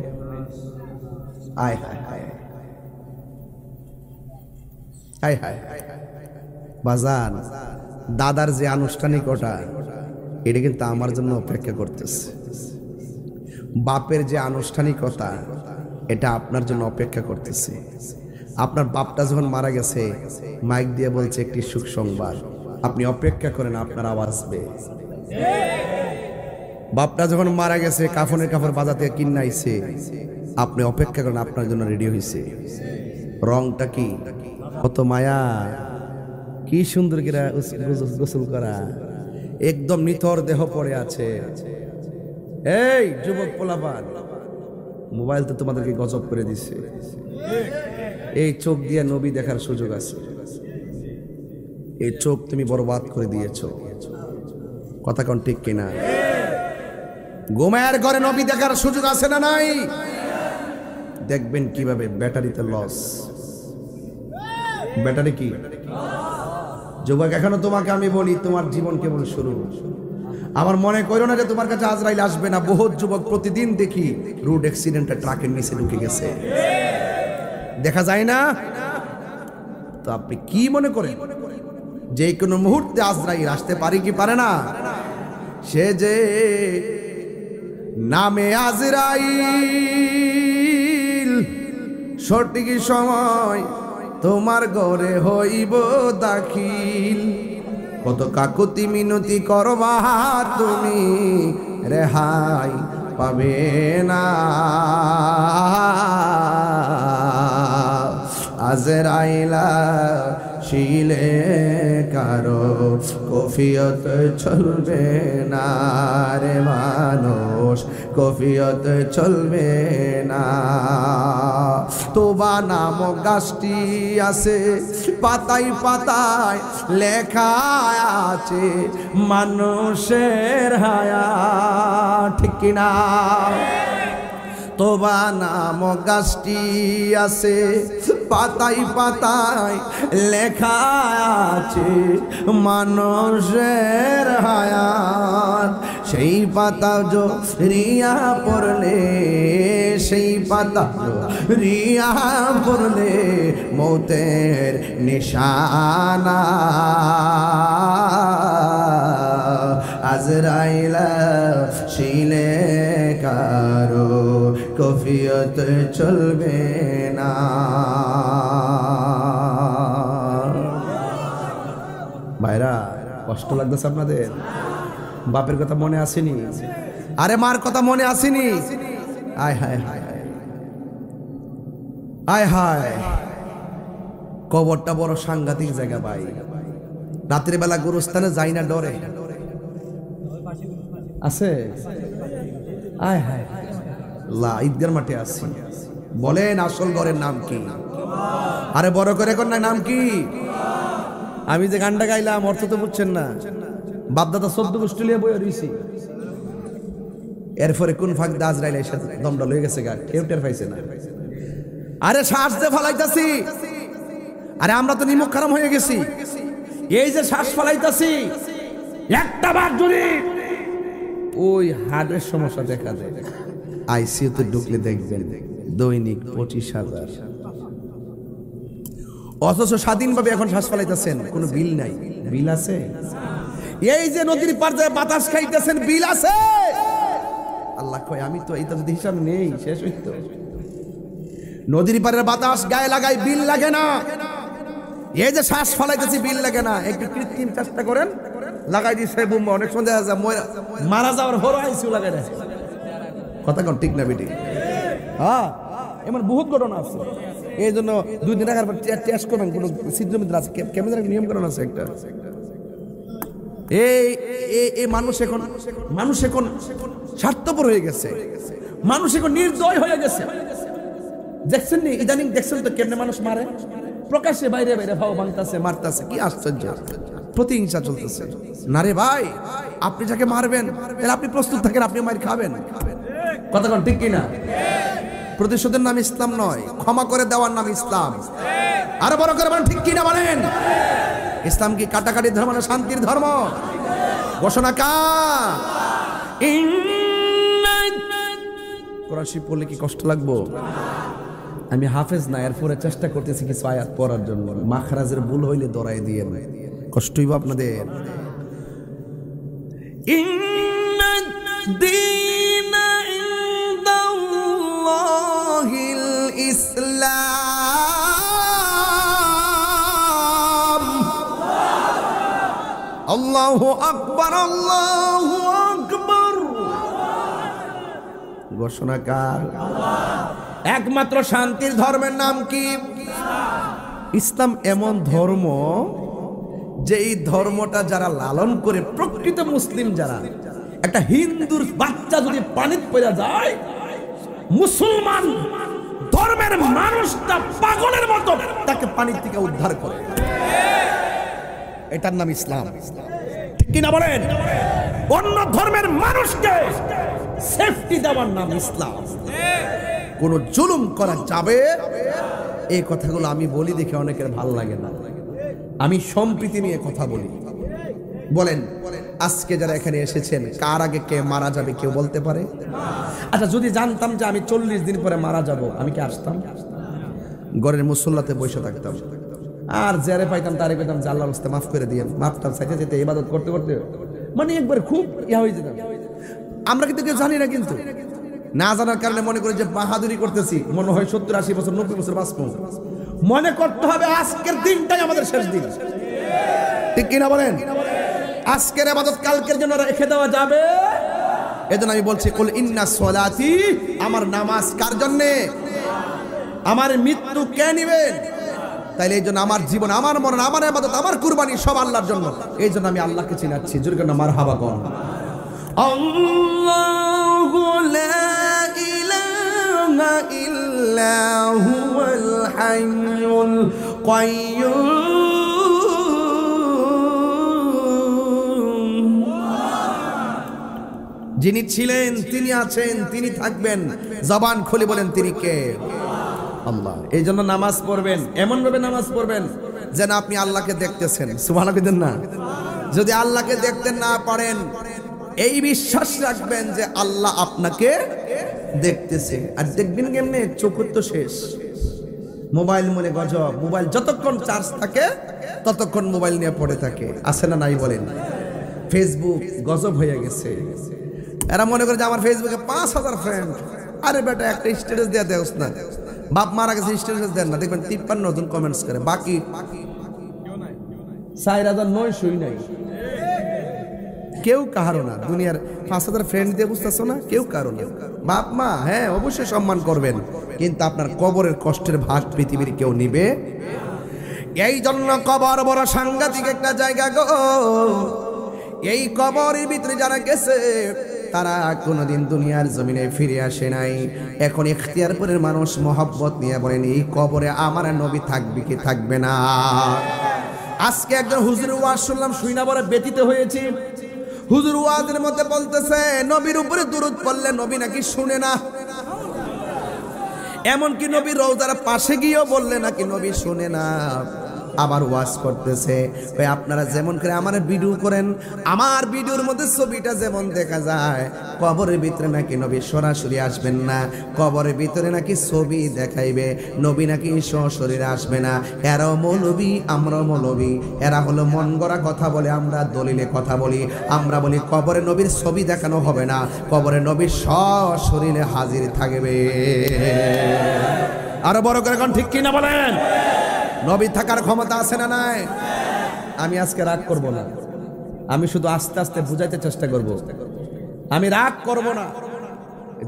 আয় হায় হায়, আয় হায় বাজান, দাদার যে আনুষ্ঠানিকতা, এটা কিন্তু আমার জন্য অপেক্ষা করতেছে। বাপের যে আনুষ্ঠানিকতা, এটা আপনার জন্য অপেক্ষা করতেছে। আপনার বাপটা যখন মারা গেছে, মাইক দিয়ে বলছে একটি সুখ সংবাদ, আপনি অপেক্ষা করেন, আপনার আওয়াজ আসবে। বাপটা যখন মারা গেছে, কাফনের কাপড় বাজাতে কিনাইছে, আপনি অপেক্ষা করেন, আপনার জন্য রেডি হয়েছে। রংটা কি, কত মায়া, কি সুন্দর করে গোসল করা, একদম নিথর দেহ পড়ে আছে। এই যুবক পোলাপান, মোবাইল তো তোমাদেরকে গজব করে দিছে। এই চোখ দিয়ে নবী দেখার সুযোগ আছে, এই চোখ তুমি বরবাদ করে দিয়েছ। কথা কোন ঠিক কিনা? ঘুমায়ের ঘরে নবী দেখার সুযোগ আছে না নাই? দেখবেন কিভাবে ব্যাটারিতে লস। ব্যাটারি কি যুবক, এখনো তোমাকে আমি বলি, তোমার জীবন কেবল শুরু। আমার মনে করো না যে তোমার কাছে আজরাইল আসবে না। বহুত যুবক প্রতিদিন দেখি রোড অ্যাক্সিডেন্টে ট্রাকের নিচে ঢুকে গেছে, দেখা যায় না? তো আপনি কি মনে করেন যে কোনো মুহূর্তে আজরাইল আসতে পারে কি পারে না? সে যে নামে আজরাইল, সঠিক সময় তোমার ঘরে হইব দাখিল। কত কাকুতি মিনতি করবা তুমি, রেহাই পাবে না। আজরাইলা শিলে কারো কফিয়ত চলবে না রে মানুষ, কফিয়ত চলবে না। তোবা নামক গাছটি আছে, পাতায় পাতায় লেখা আছে মানুষের হায়াত, ঠিক কিনা? তোবা নামক গাছটি আছে, পাতায় পাতায় লেখা আছে মানুষের হায়াত। সেই পাতা রিয়া পড়লে, সেই পাতা রিয়া পড়লে মৌতের নিশানা। আজরাইলা শিলে কারো কফিয়ত চলবে না। ভাইরা কষ্ট লাগতেছে আপনাদের? বাপের কথা মনে আসেনি? আরে মার কথা মনে আসেনি? আয় হায় হায় আয় হায়, কবরটা বড় সাংঘাতিক জায়গা ভাই। রাতের বেলা গুরুস্থানে যাই না ডরে। আছে? আয় হায়, ঈদগার মাঠে আছি। বলেন আসল ঘরের নাম কি? আরে বড় করে কোন নাম কি? আমি যে গানটা গাইলাম অর্থ তো বুঝছেন না। বাপদাদা 14 অস্ট্রেলিয়া বই রইছি, এরপরে কোন ফাঁক আজরাইল এসে দমটা লয়ে গেছে গা, কেউ টের পাইছে না। আরে শ্বাস যে ফলাইতাছি, আরে আমরা তো নিমক খারাপ হয়ে গেছি। এই যে শ্বাস ফলাইতাছি, একটা বার যদি ওই হার্টের সমস্যা দেখা দেয়, আইসিইউতে ঢুকলে দেখবেন দৈনিক 25,000। অথচ স্বাধীনভাবে এখন শ্বাস ফলাইতেছেন, কোনো বিল নাই। বিল আছে? এই যে নদীর পার দিয়ে বাতাস খাইতেছেন, বিল আছে? আল্লাহ কয় আমি তো এইটা যদি হিসাব নেই শেষ হইতো। নদীর পারের বাতাস গায়ে লাগাই, বিল লাগে না। এই যে শ্বাস ফলাইতেছি, বিল লাগে না। একটু কৃত্রিম চেষ্টা করেন, লাগাই দিচ্ছে বোমা, অনেক সময় দেখা যায় মারা যাওয়ার হরো আইসিউ লাগাই দেয়। কথা কোন ঠিক না বেটি? হ্যাঁ, এমন বহুত ঘটনা আছে। এই জন্য 2 দিন রাখার পর টেস্ট করবেন কোন ছিদ্রমিদ্র আছে, কেমন নিয়ম করণ আছে একটা। এই মানুষ এখন স্বার্থপর হয়ে গেছে, মানুষ এখন নির্দয় হয়ে গেছে। দেখছেন নি ইদানিং? দেখছেন তো কেমনে মানুষ মারে, প্রকাশ্যে বাইরে বাইরে ভাও ভাঙতাছে, মারতাছে। কি আশ্চর্য, প্রতিহিংসা চলতেছে না রে ভাই। আপনি যাকে মারবেন তাহলে আপনি প্রস্তুত থাকেন, আপনি মার খাবেন। কথা কোন ঠিক কিনা? প্রতিশোধের নাম ইসলাম নয়, ক্ষমা করে দেওয়ার নাম ইসলাম। আরো বড় করে বলেন ঠিক কিনা বলেন? ইসলাম কি কাটাকাটির ধর্ম না শান্তির ধর্ম? ঘোষণা কার? কোরআন শরীফ পড়লে কি কষ্ট লাগবো? আমি হাফেজ না, এরপরে চেষ্টা করতেছি কিছু আয়াত পড়ার জন্য। মাখরাজের ভুল হইলে দরাই দিয়ে কষ্ট হইব আপনাদের। ইসলাম। আল্লাহু আকবার, আল্লাহু আকবার। ঘোষণাকার একমাত্র শান্তির ধর্মের নাম কি? ইসলাম এমন ধর্ম যে এই ধর্মটা যারা লালন করে, প্রকৃত মুসলিম যারা, একটা হিন্দুর বাচ্চা যদি পানিতে পড়ে যায়, মুসলমান ধর্মের মানুষটা পাগলের মতো তাকে পানি থেকে উদ্ধার করে। এটার নাম ইসলাম, ঠিক কিনা বলেন? অন্য ধর্মের মানুষকে সেফটি দেওয়ার নাম ইসলাম। কোন জুলুম করা যাবে, এই কথাগুলো আমি বলি দেখে অনেকের ভালো লাগে না। আমি সম্প্রীতি নিয়ে কথা বলি। বলেন আজকে যারা এখানে এসেছেন, কার আগে কে মারা যাবে কেউ বলতে পারে? আচ্ছা, যদি জানতাম যে আমি 40 দিন পরে মারা যাব, আমি কি আসতাম? ঘরের মুসল্লাতে বসে থাকতাম? আর যারে পাইতাম তারে কইতাম যে আল্লাহর রাস্তায় মাফ করে দিয়েন, মাফটা চাইতে যেতে ইবাদত করতে করতে মানে একবার খুব ইয়া হয়ে যেতাম। আমরা কিন্তু কেউ জানি না, কিন্তু না জানার কারণে মনে করি যে বাহাদুরি করতেছি, মনে হয় 70-80 বছর 90 বছর বাঁচবো। মনে করতে হবে আজকের দিনটাই আমাদের শেষ দিন, ঠিক কিনা বলেন? আজকের ইবাদত কালকের জন্য রেখে দেওয়া যাবে। এজন্য আমি বলছি কুল ইন্না সলাতি, আমার নামাজ কার জন্য, আমার মৃত্যু কে নিবেন? তাইলে এই জন্য আমার জীবন, আমার মরণ, আমার ইবাদত, আমার কুরবানি সব আল্লাহর জন্য। এই জন্য আমি আল্লাহকে চিনাচ্ছি। জোরে করে মারহাবা কোন। আল্লাহু লা ইলাহা ইল্লা হুয়াল হাইয়ুল কাইয়্যুম। যিনি ছিলেন, তিনি আছেন, তিনি থাকবেন। জবান খুলে বলেন তিনি কে? আল্লাহ। এই জন্য নামাজ পড়বেন, এমন ভাবে নামাজ পড়বেন যেন আপনি আল্লাহকে দেখতেছেন। সুবহানাল্লাহ দেন না? যদি আল্লাহকে দেখতে না পারেন, এই বিশ্বাস রাখবেন যে আল্লাহ আপনাকে দেখতেছে। আর দেখবেন কেমনে? চোখের তো শেষ। মোবাইল মনে গজব, মোবাইল যতক্ষণ চার্জ থাকে ততক্ষণ মোবাইল নিয়ে পড়ে থাকে, আছে না নাই বলেন? ফেসবুক গজব হয়ে গেছে। এরা মনে করে যে আমার ফেসবুকে 5000 ফ্রেন্ড। আরে বেটা, একটা স্ট্যাটাস দেয়া দেওস না। বাপ মারা গেছে, স্ট্যাটাস দেন না, দেখবেন 53 জন কমেন্টস করে, বাকি 4900 নাই। কেউ কাহারো না, দুনিয়ার 5000 ফ্রেন্ড দিয়ে বুঝতেছো না, কেউ কারো না। বাপ মা হ্যাঁ অবশ্যই সম্মান করবেন, কিন্তু আপনার কবরের কষ্টের ভাগ পৃথিবীর কেউ নিবে। এই জন্য কবর বড় সাংঘাতিক একটা জায়গা গো। এই কবরের ভিতরে যারা গেছে তারা কোনোদিন দুনিয়ার জমিনে ফিরে আসে নাই। এখন ইখতিয়ারপুরের মানুষ মহব্বত নিয়ে বলেন, এই কবরে আমার নবী থাকবে কি থাকবে না? আজকে একজন হুজুর ওয়াজ শুনলাম, শুইনা বড় ব্যতীত হয়েছে। হুজুর ওয়াজের মধ্যে বলতেছে নবীর উপরে দুরূদ পড়লে নবী নাকি শুনে না। এমনকি নবীর রওজার পাশে গিয়েও বললে নাকি নবী শুনে না। আবার ওয়াজ করতেছে, ভাই আপনারা যেমন করে আমার ভিডিও করেন, আমার ভিডিওর মধ্যে ছবিটা যেমন দেখা যায়, কবরের ভিতরে নাকি নবী সরাসরি আসবেন না, কবরের ভিতরে নাকি ছবি দেখাইবে, নবী নাকি সশরীরে আসবে না। এরাও মৌলবী, আমরাও মৌলবী। এরা হলো মন গড়া কথা বলে, আমরা দলিলে কথা বলি। আমরা বলি কবরে নবীর ছবি দেখানো হবে না, কবরে নবীর সশরীরে হাজির থাকবে। আরো বড় করে কোন, ঠিক কিনা বলেন? নবী থাকার ক্ষমতা আছে না নাই? আমি আজকে রাগ করব না, আমি শুধু আস্তে আস্তে বুঝাইতে চেষ্টা করব। আমি রাগ করব না,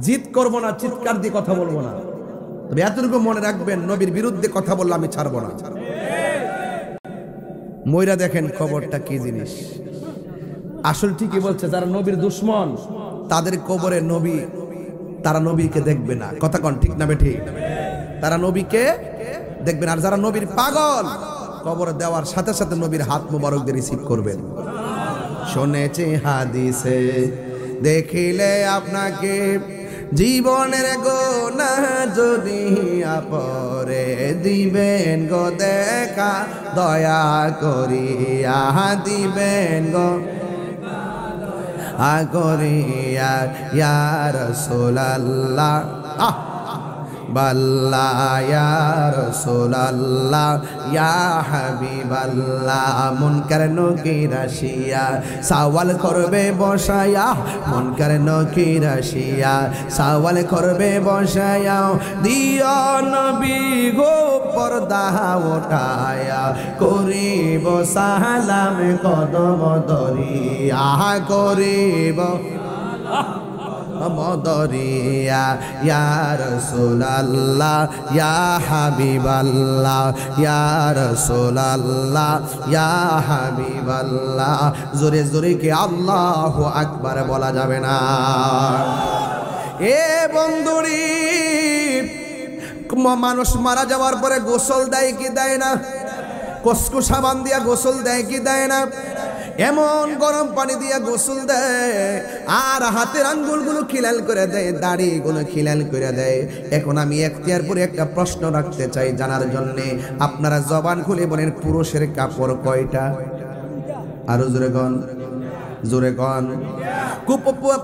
জিদ করব না, চিৎকার দিয়ে কথা বলবো না। তবে এতটুকু মনে রাখবেন, নবীর বিরুদ্ধে কথা বললে আমি ছাড়বো না। ময়রা দেখেন কবরটা কি জিনিস। আসল ঠিকই বলছে, যারা নবীর দুশ্মন তাদের কবরে নবী, তারা নবীকে দেখবে না। কথা কোন, ঠিক না বেঠি? তারা নবীকে দেখবেন। আর যারা নবীর পাগল, কবরে দেওয়ার সাথে সাথে নবীর হাত মোবারক দিয়ে রিসিভ করবেন। শুনেছি হাদিসে, দেখিলে আপনাকে জীবনের গোনা যদি আপরে দিবেন গো দেখা, দয়া করিয়া দিবেন গো করিয়া ইয়া রাসূলুল্লাহ বাল্লা ইয়া রাসূলুল্লাহ ইয়া হাবিবাল্লাহ। মুনকার নকির আসিয়া সওয়াল করবে বসায়া, মুনকার নকির আসিয়া সওয়াল করবে বসায়া, দিও নবী গো পর্দা ওঠায়া, করিব সালাম কদম ধরিয়া, করিব মদরিয়া ইয়া রাসূলুল্লাহ ইয়া হাবিবাল্লাহ ইয়া রাসূলুল্লাহ ইয়া হাবিবাল্লাহ। জোরে জোরে কি আল্লাহু আকবার বলা যাবে না? এ বন্ধুরি, মানুষ মারা যাওয়ার পরে গোসল দেয় কি দেয় না? কসকু সাবান দিয়া গোসল দেয় কি দেয় না? এমন গরম পানি দিয়ে গোসল দেয়, আর হাতের আঙ্গুলগুলো খিলাল করে দেয়, দাড়িগুলো খিলাল করে দেয়। এখন আমি এখতিয়ারপুরে একটা প্রশ্ন রাখতে চাই জানার জন্যে। আপনারা জবান খুলে বলেন, পুরুষের কাপড় কয়টা? আরো জোরে গন, জোরে গন।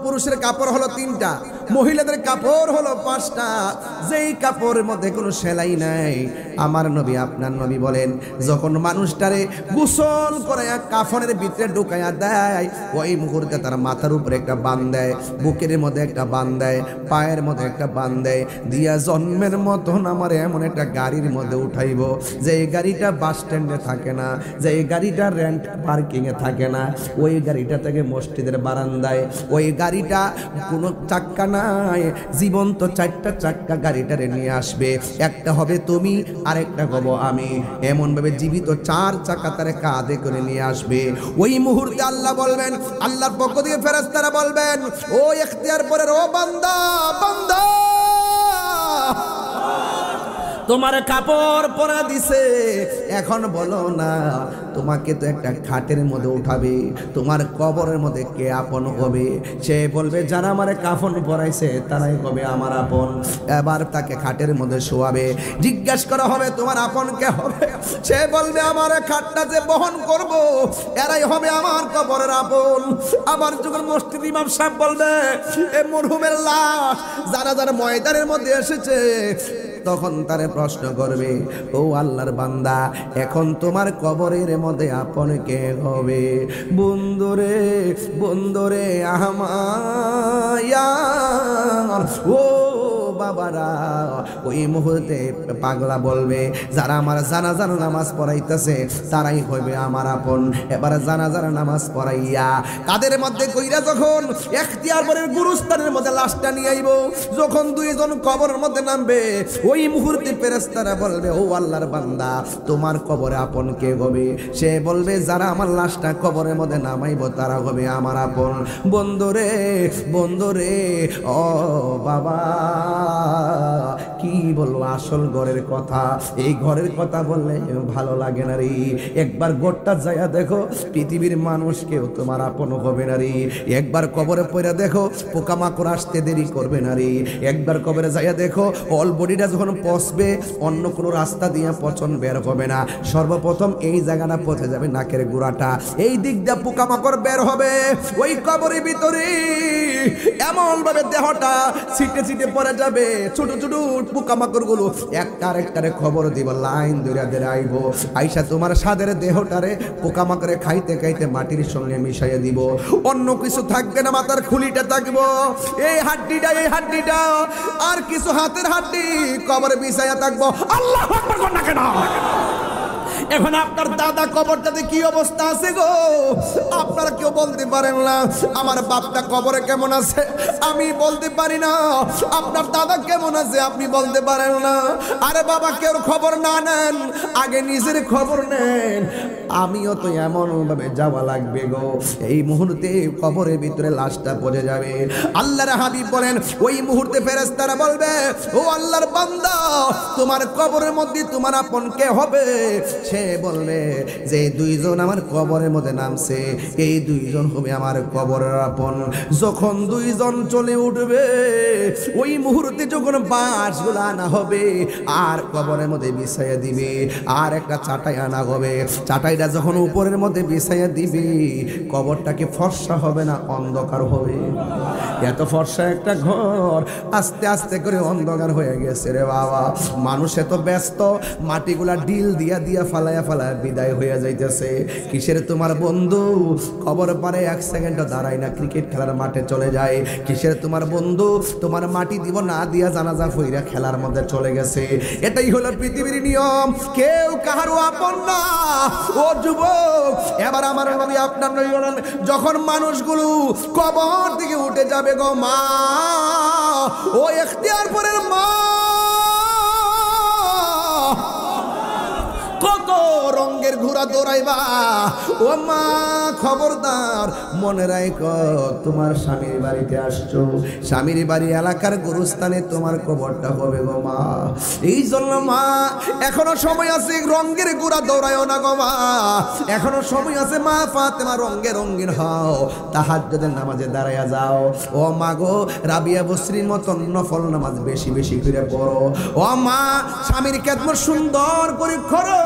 পুরুষের কাপড় হলো 3টা। মহিলাদের কাপড় হলো 5টা, যেই কাপড়ের মধ্যে কোনো সেলাই নাই। আমার নবী আপনার নবী বলেন, যখন মানুষটারে গোসল করে কাফনের ভিতরে ঢুকাইয়া দেয়, ওই মুহূর্তে তার মাথার উপরে একটা বান দেয়, বুকের মধ্যে একটা বান দেয়, পায়ের মধ্যে একটা বান দেয়, দিয়া জন্মের মতন আমার এমন একটা গাড়ির মধ্যে উঠাইব, যে এই গাড়িটা বাস স্ট্যান্ডে থাকে না, যে এই গাড়িটা রেন্ট পার্কিংয়ে থাকে না, ওই গাড়িটা থেকে মসজিদের বারান্দায়, ওই গাড়িটা কোনো চাক্কা নাই, জীবন্ত 4টা চাক্কা গাড়িটারে নিয়ে আসবে। একটা হবে তুমি, আরেকটা হবো আমি, এমন ভাবে জীবিত 4 চাকা তারে কাঁধে করে নিয়ে আসবে। ওই মুহূর্তে আল্লাহ বলবেন, আল্লাহর পক্ষ থেকে ফেরেশতারা বলবেন, ও ইখতিয়ার পরের ও বান্দা, বান্দা তোমার কাপড় পরা দিছে, এখন বলো না, তোমাকে তো একটা খাটের মধ্যে উঠাবে, তোমার কবরের মধ্যে কে আপন হবে? সে বলবে, যারা আমার কাফন পরাইছে তারাই হবে আমার আপন। এবার তাকে খাটের মধ্যে শোয়াবে, জিজ্ঞেস করা হবে, তোমার আপন কে হবে? সে বলবে, আমার খাটটা যে বহন করব এরাই হবে আমার কবরের আপন। আবার যখন মসজিদ ইমাম সাহেব বলবে, এ মরহুমের লাশ যারা যারা ময়দানের মধ্যে এসেছে, তখন তারে প্রশ্ন করবে, ও আল্লাহর বান্দা, এখন তোমার কবরের মধ্যে আপন কে হবে? বন্ধুরে, বন্ধুরে আমার ও বাবারা, ওই মুহূর্তে পাগলা বলবে, যারা আমার জানাজার নামাজ পড়াইতেছে তারাই হইবে আমার আপন। এবার জানাজার নামাজ পড়াইয়া তাদের মধ্যে কইরা যখন ইখতিয়ার পরের গুরুস্থানের মধ্যে লাশটা নিয়ে আইব, যখন 2 জন কবরের মধ্যে নামবে, ওই মুহূর্তে ফেরেশতারা বলবে, ও আল্লাহর বান্দা, তোমার কবরে আপন কে হবে? সে বলবে, যারা আমার লাশটা কবরের মধ্যে নামাইব তারা হবে আমার আপন। বন্ধুরে, বন্ধুরে ও বাবা, কি বলবো আসল ঘরের কথা। এই ঘরের কথা বললে ভালো লাগে না রে। একবার গোটটা যাইয়া দেখো, পৃথিবীর মানুষ কেউ তোমার আপন হবে না রে। একবার কবরে পড়ে দেখো, পোকামাকড় আসতে দেরি করবে না রে। একবার কবরে যাইয়া দেখো, অল বডিটা যখন পচবে, অন্য কোনো রাস্তা দিয়ে পচন বের হবে না, সর্বপ্রথম এই জায়গাটা পচে যাবে নাকের গোড়াটা, এই দিক দিয়ে পোকামাকড় বের হবে। ওই কবরের ভিতরে এমন ভাবে দেহটা ছিটে ছিটে পড়ে যাবে, ছোট ছোট পোকামাকড় গুলো একটা আরেকটারে খবর দিব, লাইন ধরে ধরে আইব, আইসা তোমার সাদের দেহটারে পোকামাকড়ে খাইতে খাইতে মাটির সঙ্গে মিশাইয়া দিব। অন্য কিছু থাকবে না, মাথার খুলিটা থাকবো, এই হাড্ডিটা, এই হাড্ডিটা আর কিছু হাতের হাড্ডি কবরে বিছাইয়া থাকবো। আল্লাহু আকবার কর না কেন? এখন আপনার দাদা কবরটাতে কি অবস্থা আছে গো, আপনারা কেউ বলতে পারেন না। আমার বাপটা কবরে কেমন আছে আমি বলতে পারি না, আপনার দাদা কেমন আছে আপনি বলতে পারেন না। আরে বাবা, কেউ খবর না নেন, আগে নিজের খবর নেন। আমিও তো এমন ভাবে যাওয়া লাগবে গো, এই মুহূর্তে কবরের ভিতরে লাশটা পড়ে যাবে। আল্লাহর হাবিব বলেন, ওই মুহূর্তে ফেরেশতারা বলবে, ও আল্লাহর বান্দা, তোমার কবরের মধ্যে তোমার আপন কে হবে? সে বলবে, যে 2 জন আমার কবরের মধ্যে নামছে, এই 2 জন হবে আমার কবরের আপন। যখন 2 জন চলে উঠবে, ওই মুহূর্তে যখন বাঁশগুলো আনা হবে আর কবরের মধ্যে বিছাইয়া দিবে, আর একটা চাটাই আনা হবে, চাটাইটা যখন উপরের মধ্যে বিছাইয়া দিবে, কবরটাকে ফর্সা হবে না অন্ধকার হবে? এত ফর্সা একটা ঘর আস্তে আস্তে করে অন্ধকার হয়ে গেছে রে বাবা। মানুষ এত ব্যস্ত, মাটিগুলা ডিল দিয়া দিয়া ফালায়া ফালায়া বিদায় হয়ে যাইতেছে। কিসের তোমার বন্ধু খবর পারে 1 সেকেন্ডও দাঁড়ায় না, ক্রিকেট খেলার মাঠে চলে যায়। কিসের তোমার বন্ধু তোমার মাটি দিব না দিয়া জানাজা ফইরা খেলার মধ্যে চলে গেছে। এটাই হলো পৃথিবীর নিয়ম, কেউ কাহারও আপন না। ও যুবক, এবার আমার নবী আপনার নবী বলেন, যখন মানুষগুলো কবর থেকে উঠে যাবে গো মা, ও ইখতিয়ার পরের মা, কত রঙের ঘোড়া দৌড়াইবা ও মা, খবরদার মনে রাখো, তোমার স্বামীর বাড়িতে আসছো, স্বামীর বাড়ি এলাকার গুরুস্থানে তোমার কবরটা হবে গো মা। এই জন্য মা, এখনো সময় আছে, রঙের ঘোড়া দৌড়ায়ও না গো মা, এখনো সময় আছে মা। ফাতেমা রঙে রঙিন হও, তাহাজ্জুদের নামাজে দাঁড়াইয়া যাও। ও মা গো, রাবিয়া বসরির মতন নফল নামাজ বেশি বেশি করে পড়ো। ও মা, স্বামীর খেদমত সুন্দর করে করো,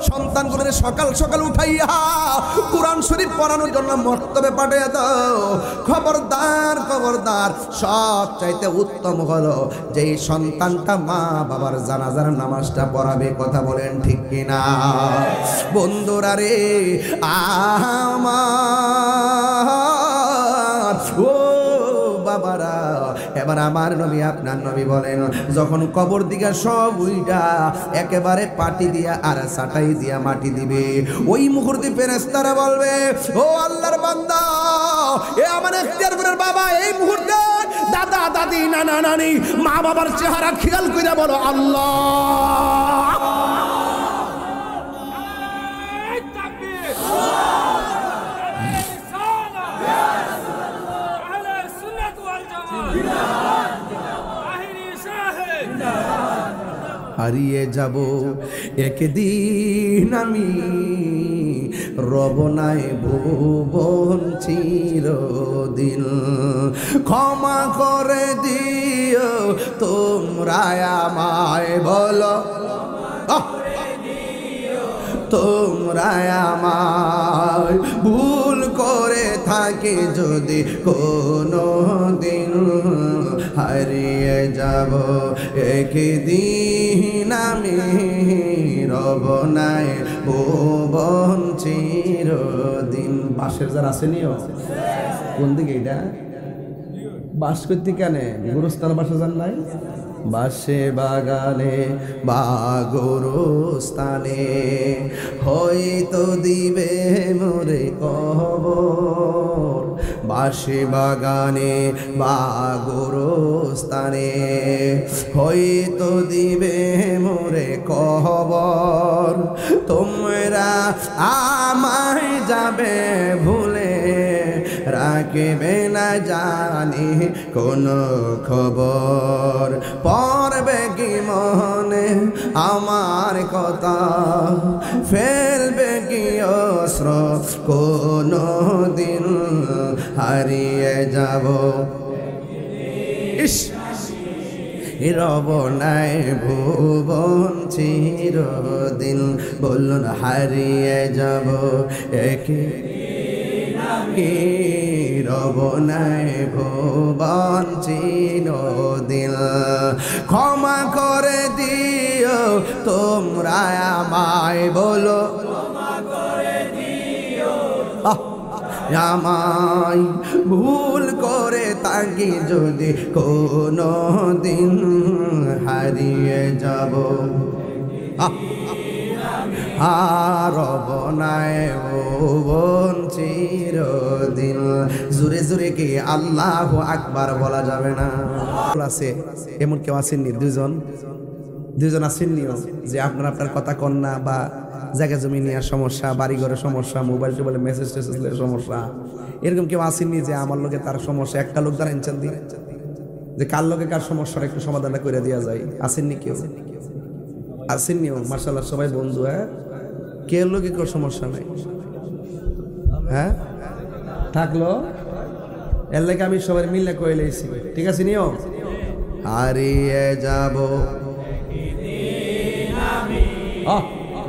সন্তানগুলোর সকাল সকাল উঠাইয়া কোরআন শরীফ পড়ানোর জন্য মর্তবে পাঠিয়ে দাও। খবরদার খবরদার, সব চাইতে উত্তম হলো যেই সন্তানটা মা বাবার জানাজার নামাজটা পড়াবে। কথা বলেন ঠিক কিনা বন্ধুরা রে আমার ও বাবারা। এবার আমার নবী আপনার নবী বলেন, যখন কবর দিকে সব উইটা একেবারে পাটি দিয়া আর সাটাই দিয়া মাটি দিবে, ওই মুহূর্তে ফেরেশতারা বলবে, ও আল্লাহর বান্দা, এ আমার ইখতিয়ারপুরের বাবা, এই মুহূর্তে দাদা দাদি নানা নানি মা বাবার চেহারা খেয়াল করে বলো আল্লাহ। হারিয়ে যাব একদিন আমি, রব নাই ভুবন চিরদিন। ক্ষমা করে দিও তোমরা আমায়, বলো তোমরা আমায়, ভুল করে থাকে যদি কোনো দিন, হারিয়ে যাব একদিন আমি, রব নাই ভুবন চিরদিন। বাসের যার আসেনিও কোন দিকে এটা বাস করতে কেন গুরুস্থান বাসা যান নাই? বাসে বাগানে বা গোরস্থানে হয়তো দিবে মোরে কবর। বাসে বাগানে বা গোরস্থানে হয়তো দিবে মোরে কবর। তোমরা আমায় যাবে ভুলে, রাখবে না জানি কোনো খবর। পড়বে কি মনে আমার কথা, ফেলবে কি অস্ত্র কোনো দিন, হারিয়ে যাব ইস রব নাই ভুবন চিরদিন। বলুন হারিয়ে যাব রব নাই ভুবন চিরদিন। ক্ষমা করে দিও তোমরা আমায়, বলো আমায়, ভুল করে থাকি যদি কোনো দিন, হারিয়ে যাব রব নাই ভুবন চিরদিন। জোরে জোরে কি আল্লাহু আকবার বলা যাবে না? আছে এমন কেউ আসেননি? দুইজন আসেননিও যে আপনার কথা কন না, বা জায়গা জমি নেওয়ার সমস্যা, বাড়ি ঘরের সমস্যা, মোবাইল টোবাইলে মেসেজ টেসেজের সমস্যা, এরকম কেউ আসেননি যে আমার লোকে তার সমস্যা একটা লোক দ্বারা ইনচান দিয়ে যে কার লোকে কার সমস্যার একটু সমাধানটা করে দেওয়া যায়? আসেননি কেউ? আসেননিও মাশাআল্লাহ, সবাই বন্ধু। হ্যাঁ, কে লোকে কেউ সমস্যা নাই? হ্যাঁ থাকলো এর লাগে আমি সবাই মিলে কয়ে লেছি, ঠিক আছে নিও। হারিয়ে যাব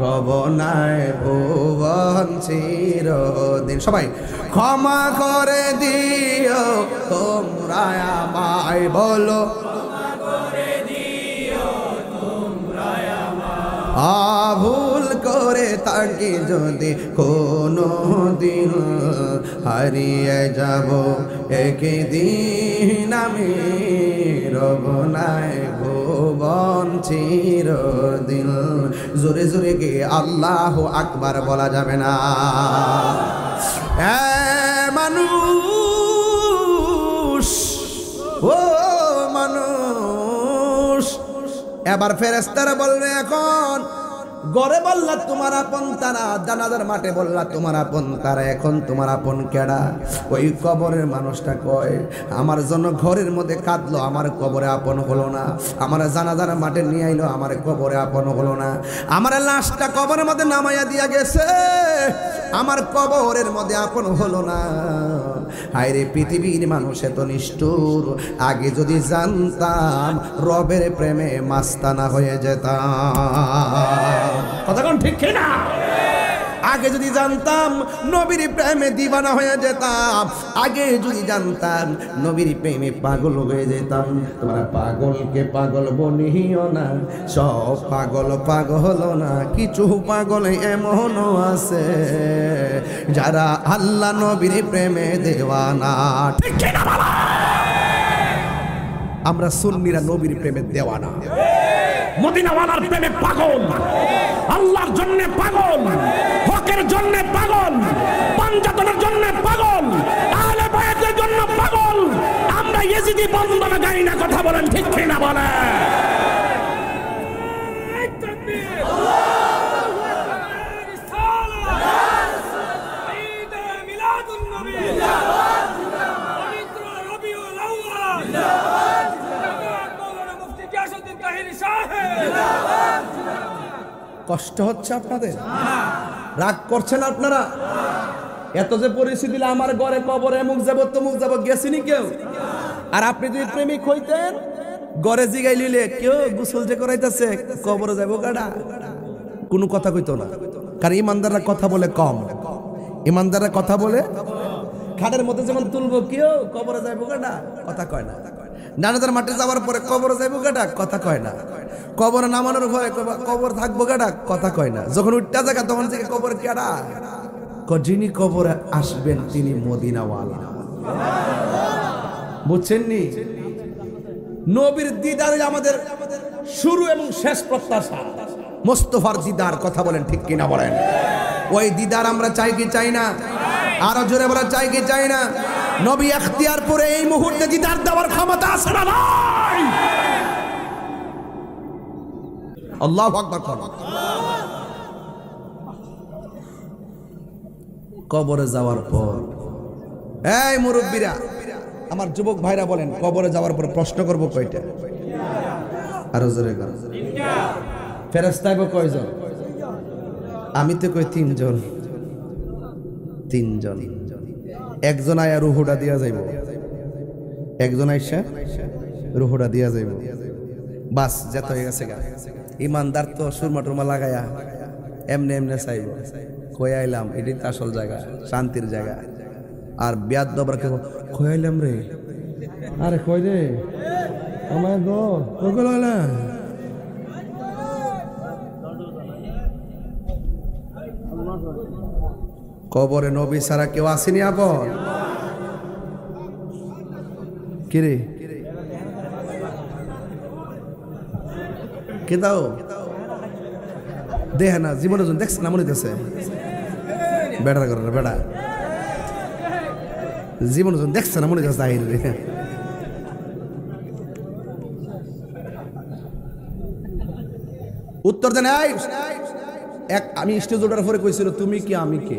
রব নাই ভুবন চিরদিন। সবাই ক্ষমা করে দিও তোমরা আমায়, বলো ভুল করে থাকি যদি কোনো দিন, হারিয়ে যাব একদিন আমি, রব নাই ভুবন চিরদিন। জোরে জোরে গে আল্লাহু আকবার বলা যাবে না? মানুষ ও মানুষ, এবার ফেরেশতারা বলবে, এখন গড়ে বললা তোমার আপন তারা, জানাজার মাঠে বললা তোমার আপন তারা, এখন তোমার আপন কেডা? ওই কবরের মানুষটা কয়, আমার জন্য ঘরের মধ্যে কাঁদলো, আমার কবরে আপন হলো না। আমার জানাজার মাঠে নিয়ে আইলো, আমার কবরে আপন হলো না। আমার লাশটা কবরের মধ্যে নামাইয়া দিয়া গেছে, আমার কবরের মধ্যে আপন হলো না। হায়রে পৃথিবীর মানুষ এত নিষ্ঠুর, আগে যদি জানতাম রবের প্রেমে মাস্তানা হয়ে যেতাম। কথা কোন ঠিক কিনা? আগে যদি জানতাম নবীর প্রেমে দিবানা হয়ে যেতাম, আগে যদি জানতাম নবীর প্রেমে পাগল হয়ে যেতাম। তোমরা পাগলকে পাগল বলিও না, সব পাগল পাগল না, কিছু পাগল এমনও আছে যারা আল্লাহ নবীর প্রেমে দেওয়ানা। ঠিক কি না বলো? আমরা সুন্নিরা নবীর প্রেমে দেওয়ানা, মদিনাওয়ালার প্রেমে পাগল, আল্লাহর জন্য পাগল, হকের জন্য পাগল, পাঞ্জাতনের জন্য পাগল, আহলে বায়াতের জন্য পাগল। আমরা ইয়েজিদি বন্দনা গাই না, কথা বলেন ঠিক কি না বলেন? কষ্ট হচ্ছে আপনাদের? রাগ করছেন আপনারা? এত যে পরিস্থিতি, আমার ঘরে কবরে মুখ যাব তমুক যাব গেছিনি কেউ? আর আপনি যদি প্রেমিক হইতেন, ঘরে জিগাই লিলে কেউ গোসল যে করাইতেছে কবরে যাব গাড়া, কোনো কথা কইতো না। কারণ ইমানদাররা কথা বলে কম, ইমানদাররা কথা বলে। খাটের মধ্যে যেমন তুলবো কেউ কবরে যাইব গাড়া, কথা কয় না। জানাজার মাঠে যাওয়ার পরে কবরে যাইব গাড়া, কথা কয় না। কবরে নামানোর ভয়ে কবর থাকবো গাড়া, কথা কয় না। যখন উঠটা জায়গা তখন থেকে কবর কেডা, যিনি কবরে আসবেন তিনি মদিনাওয়ালা। বুঝছেন নি? নবীর দিদারে আমাদের শুরু এবং শেষ প্রত্যাশা। মোস্তফার দিদার, কথা বলেন ঠিক কিনা বলেন? ওই দিদার আমরা চাই কি চাই না? আরো জোরে বলা, চাই কি চাই না? নবী ইখতিয়ার করে এই মুহূর্তে দিদার দেওয়ার ক্ষমতা আছে না ভাই? আল্লাহু আকবার। কবরে যাওয়ার পর, এই মুরব্বীরা, আমার যুবক ভাইরা বলেন, কবরে যাওয়ার পর প্রশ্ন করব কয়টা? আরো জোরে বলেন। ফেরেশতা আইব কয়জন? আমি তো কই তিনজন। তিনজন। একজন আয়া রুহুটা দিয়া যাইব, একজন আইসা রুহুটা দিয়া যাইব, বাস যেতে হয়ে গেছে গা। ইমানদার তো সুরমা টুরমা লাগায়া এমনে এমনে চাইব, কই আইলাম, এটাই তো আসল জায়গা, শান্তির জায়গা। আর বিয়াদ দবরা কে কই আইলাম রে, আরে কই রে আমার গো ওগুলো না। কবরে নবী ছাড়া কেউ আসেনি আপন? কিরে কে দাও দেহ না, জীবনে দেখছে না মনে হইতেছে বেড়ার করে বেড়া, জীবনে দেখছে না মনে হইতেছে আহিরে। উত্তর দেন। এক আমি স্টেজ ওঠার পরে কইছিল তুমি কি আমি কে?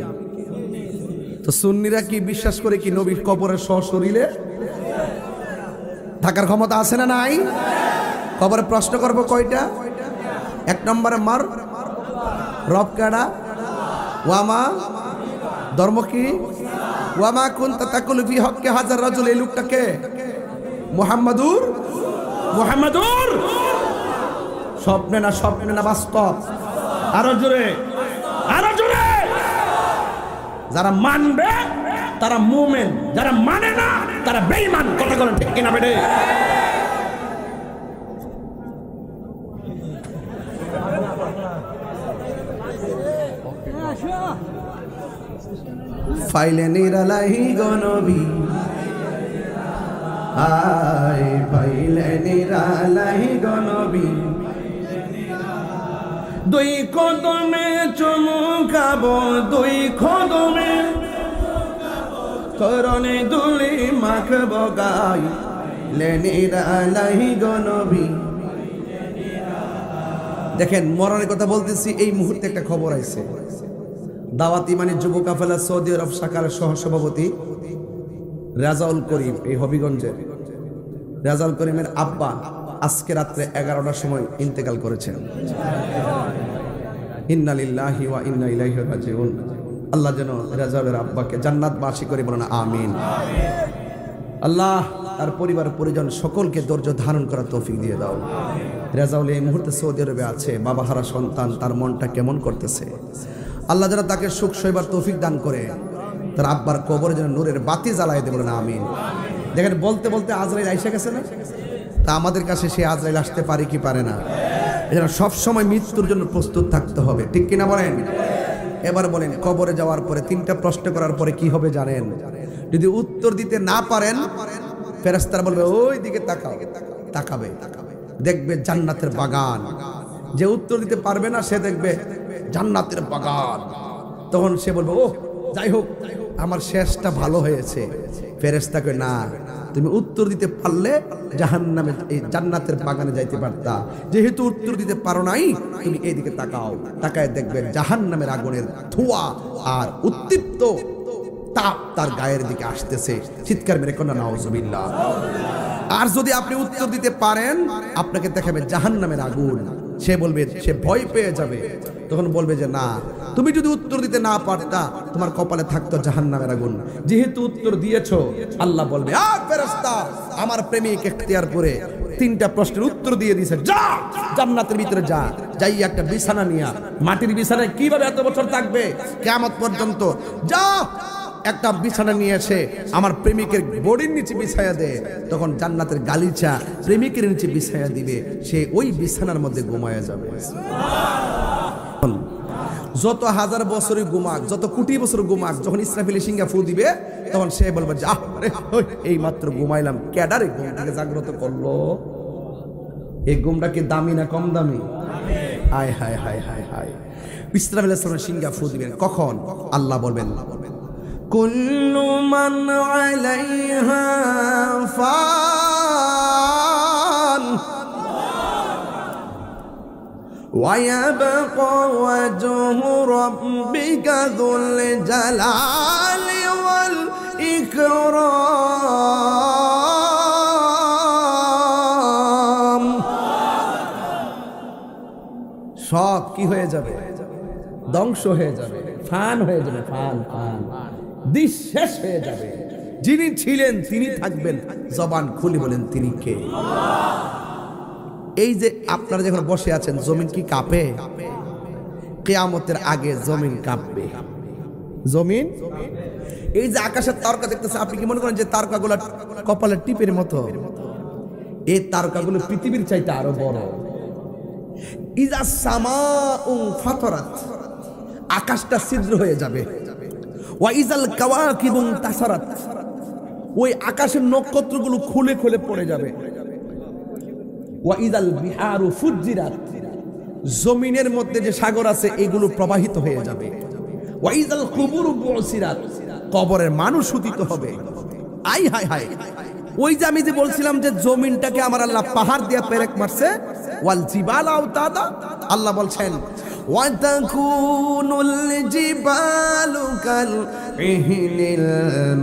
তো সুন্নিরা কি বিশ্বাস করে কি নবীর কবরের সশরীরে থাকার ক্ষমতা আছে না নাই? কবরে প্রশ্ন করব কয়টা? এক নম্বরে মার রব কাডা, ওয়ামা ধর্ম কি, ওয়ামা কুনতা তাকুলু ফি হক্কি হাজার রাজুল, এই লোকটাকে মুহাম্মাদুর মুহাম্মাদুর স্বপ্নে না, স্বপ্নে না বাস্তব? আরো জোরে, আরো জোরে। যারা মানবে তারা মুমিন, যারা মানে না তারা বেঈমান, কথা বলেন ঠিক কিনা বেটে? ফাইলে নিরালাহি গনবী, আয় ফাইলে নিরালাহি গনবী, দুই কদমে চুমুকাবো, দুই কদমে করনে দুলি মাখবো গাই, লেনিরালাহি গনবী। দেখেন মরণের কথা বলতেছি, এই মুহূর্তে একটা খবর আইছে। দাওয়াত ইমানি যুব কাফেলা সৌদি আরব শাখার সহসভাপতি রাজাউল করিম, এই হবিগঞ্জের রাজাউল করিমের আব্বা আজকে রাত্রে 11টার সময় ইন্তেকাল করেছেন। ইন্না লিল্লাহি ওয়া ইন্না ইলাইহি রাজিউন। আল্লাহ যেন রাজাউলের আব্বাকে জান্নাতবাসী করে বলেন আমিন। আল্লাহ তার পরিবার পরিজন সকলকে ধৈর্য ধারণ করার তৌফিক দিয়ে দাও। রাজাউল এই মুহূর্তে সৌদি আরবে আছে, বাবা হারা সন্তান, তার মনটা কেমন করতেছে। আল্লাহ যেন তাকে সুখ সইবার তৌফিক দান করে, তার আব্বার কবরে যেন নূরের বাতি জ্বালায় দেবে না, আমিন। দেখেন বলতে বলতে আজরাইল আইসা গেছে না, তা আমাদের কাছে সে আজরাইল আসতে পারে কি পারে না? এজন্য সবসময় মৃত্যুর জন্য প্রস্তুত থাকতে হবে, ঠিক কিনা বলেন? এবার বলেন, কবরে যাওয়ার পরে 3টা প্রশ্ন করার পরে কি হবে জানেন? যদি উত্তর দিতে না পারেন, ফেরেশতারা বলবে ওই দিকে তাকাও, তাকাবে, দেখবে জান্নাতের বাগান। যে উত্তর দিতে পারবে না সে দেখবে জান্নাতের বাগান। তখন সে বলবে ও যাই হোক আমার শেষটা ভালো হয়েছে। ফেরেশতাকে না, তুমি উত্তর দিতে পারলে জাহান্নামে এই জান্নাতের বাগানে যাইতে পারতা, যেহেতু উত্তর দিতে পারো নাই তুমি এইদিকে তাকাও, তাকায় দেখবে জাহান্নামের আগুনের ধোঁয়া আর উত্তপ্ত তাপ তার গায়ের দিকে আসতেছে। চিৎকার মেরে কোন নাউজুবিল্লাহ। আর যদি আপনি উত্তর দিতে পারেন, আপনাকে দেখাবে জাহান্নামের আগুন। সে বলবে, সে ভয় পেয়ে যাবে, তখন বলবে যে না, তুমি যদি উত্তর দিতে না পারতা তোমার কপালে থাকতো জাহান্নামের আগুন, যেহেতু উত্তর দিয়েছো। আল্লাহ বলবে ফেরেশতা আমার প্রেমিক এখতিয়ার করে 3টা প্রশ্নের উত্তর দিয়ে দিয়েছে, যা জান্নাতের ভিতরে যা, যাই একটা বিছানা নিয়া, মাটির বিছানায় কিভাবে এত বছর থাকবে কিয়ামত পর্যন্ত, যা একটা বিছানা নিয়ে এসে আমার প্রেমিকের বডির নিচে বিছায়া দে। তখন জান্নাতের গালিচা প্রেমিকের নিচে বিছায়া দিবে, সে ওই বিছানার মধ্যে ঘুমায়া যাবে। যত হাজার বছরই ঘুমাক, যত কোটি বছর ঘুমাক, যখন ইসরাফিল সিংহা ফু দিবে তখন সে বলবে যে এই মাত্র ঘুমাইলাম, ক্যাডারে ঘুম থেকে জাগ্রত করলো। এই ঘুমটা কি দামি না কম দামি? হায় হায় হায় হায় হায়। ইসরাফিল সিংহা ফু দিবেন কখন? আল্লাহ বলবেন কুল্লু মান আলাইহা ফান ওয়া ইয়াবকা ওয়াজহু রাব্বিকা যুল জালালি ওয়াল ইকরাম। সব কি হয়ে যাবে? ধ্বংস হয়ে যাবে, ফান হয়ে যাবে, ফান ফান, দিশ শেষ হয়ে যাবে। যিনি ছিলেন তিনি থাকবেন, জবান খুলে বলেন তিনি কে? এই যে আপনারা যখন বসে আছেন, জমিন কি কাঁপে? কিয়ামতের আগে জমিন কাঁপবে। জমিন, এই যে আকাশের তারকা দেখতেছে, আপনি কি মনে করেন যে তারকাগুলো কপালের টিপের মতো? এই তারকাগুলো পৃথিবীর চাইতে আরো বড়। ইজা সামাউ ফাতরাত, আকাশটা ছিদ্র হয়ে যাবে। ওয়াইজাল কাওয়াকিবু তাসারাত, ওই আকাশের নক্ষত্রগুলো খুলে খুলে পড়ে যাবে। ওয়াইজাল বিহারু ফুজ্জিরাত, জমিনের মধ্যে যে সাগর আছে এগুলো প্রবাহিত হয়ে যাবে। ওয়াইজাল কুবুরু বুসিরাত, কবরের মানুষ উদিত হবে। আই হায় হায়। ওই যে আমি যে বলছিলাম যে জমিনটাকে আমার আল্লাহ পাহাড় দিয়ে পেরেক মারছে, ওয়াল জিবাল আওতাদা, আল্লাহ বলছেন ওয়াতাকুনুল জিবালু কাল ইহনিল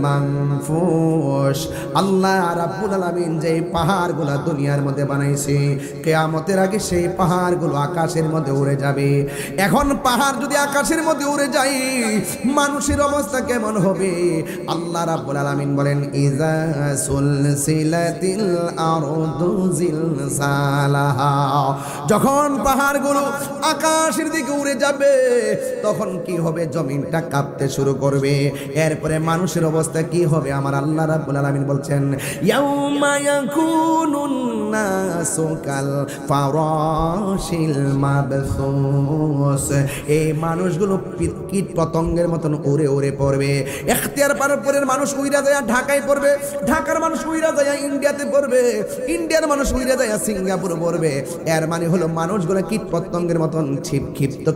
মানফুশ। আল্লাহ রাব্বুল আলামিন যে পাহাড়গুলো দুনিয়ার মধ্যে বানাইছে, কিয়ামতের আগে সেই পাহাড়গুলো আকাশের মধ্যে উড়ে যাবে। এখন পাহাড় যদি আকাশের মধ্যে উড়ে যায়, মানুষের অবস্থা কেমন হবে? আল্লাহ রাব্বুল আলামিন বলেন ইজা সুলসিলাতিল আরদু জিলসালাহা, যখন পাহাড়গুলো আকাশের দিকে উড়ে যাবে তখন কি হবে? জমিনটা কাঁপতে শুরু করবে। এরপরে মানুষের অবস্থা কি হবে? আমার আল্লাহ রাব্বুল আলামিন বলছেন ইয়াউমা ইয়াকুনুন নাসু কাল ফারাশিল মাবসুস, এই মানুষগুলো কীট পতঙ্গের মতন উড়ে উড়ে পড়বে। এখতিয়ার পারের মানুষ উইরা যায় ঢাকায় পড়বে, ঢাকার মানুষ উইরা যায় ইন্ডিয়াতে পড়বে, ইন্ডিয়ার মানুষ উইরা যায় সিঙ্গাপুর পড়বে। এর মানে হলো মানুষগুলো কীট পতঙ্গের মতন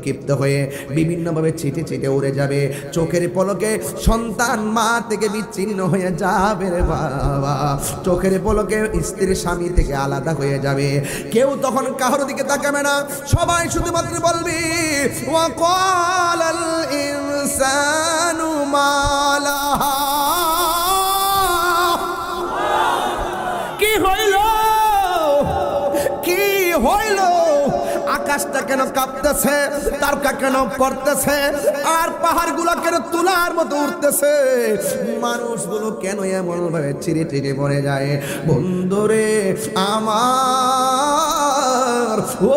ক্ষিপ্ত হয়ে বিভিন্নভাবে ছিটে ছিটে উড়ে যাবে। চোখের পলকে সন্তান মা থেকে বিচ্ছিন্ন হয়ে যাবে রে বাবা, চোখের পলকে স্ত্রীর স্বামী থেকে আলাদা হয়ে যাবে। কেউ তখন কারোর দিকে তাকাবে না, সবাই শুধুমাত্র বলবি ওয়া ক্বালাল ইনসানু মা লাহা, কি হইল কি হইল? আকাশটা কেন কাঁপতেছে, তারকা কেন পড়তেছে, আর পাহাড়গুলো কেন তুলার মতো উঠতেছে, মানুষগুলো কেন এমন ভাবে ছিঁড়ে ছিঁড়ে পড়ে যায়? বন্ধুরে আমার, ও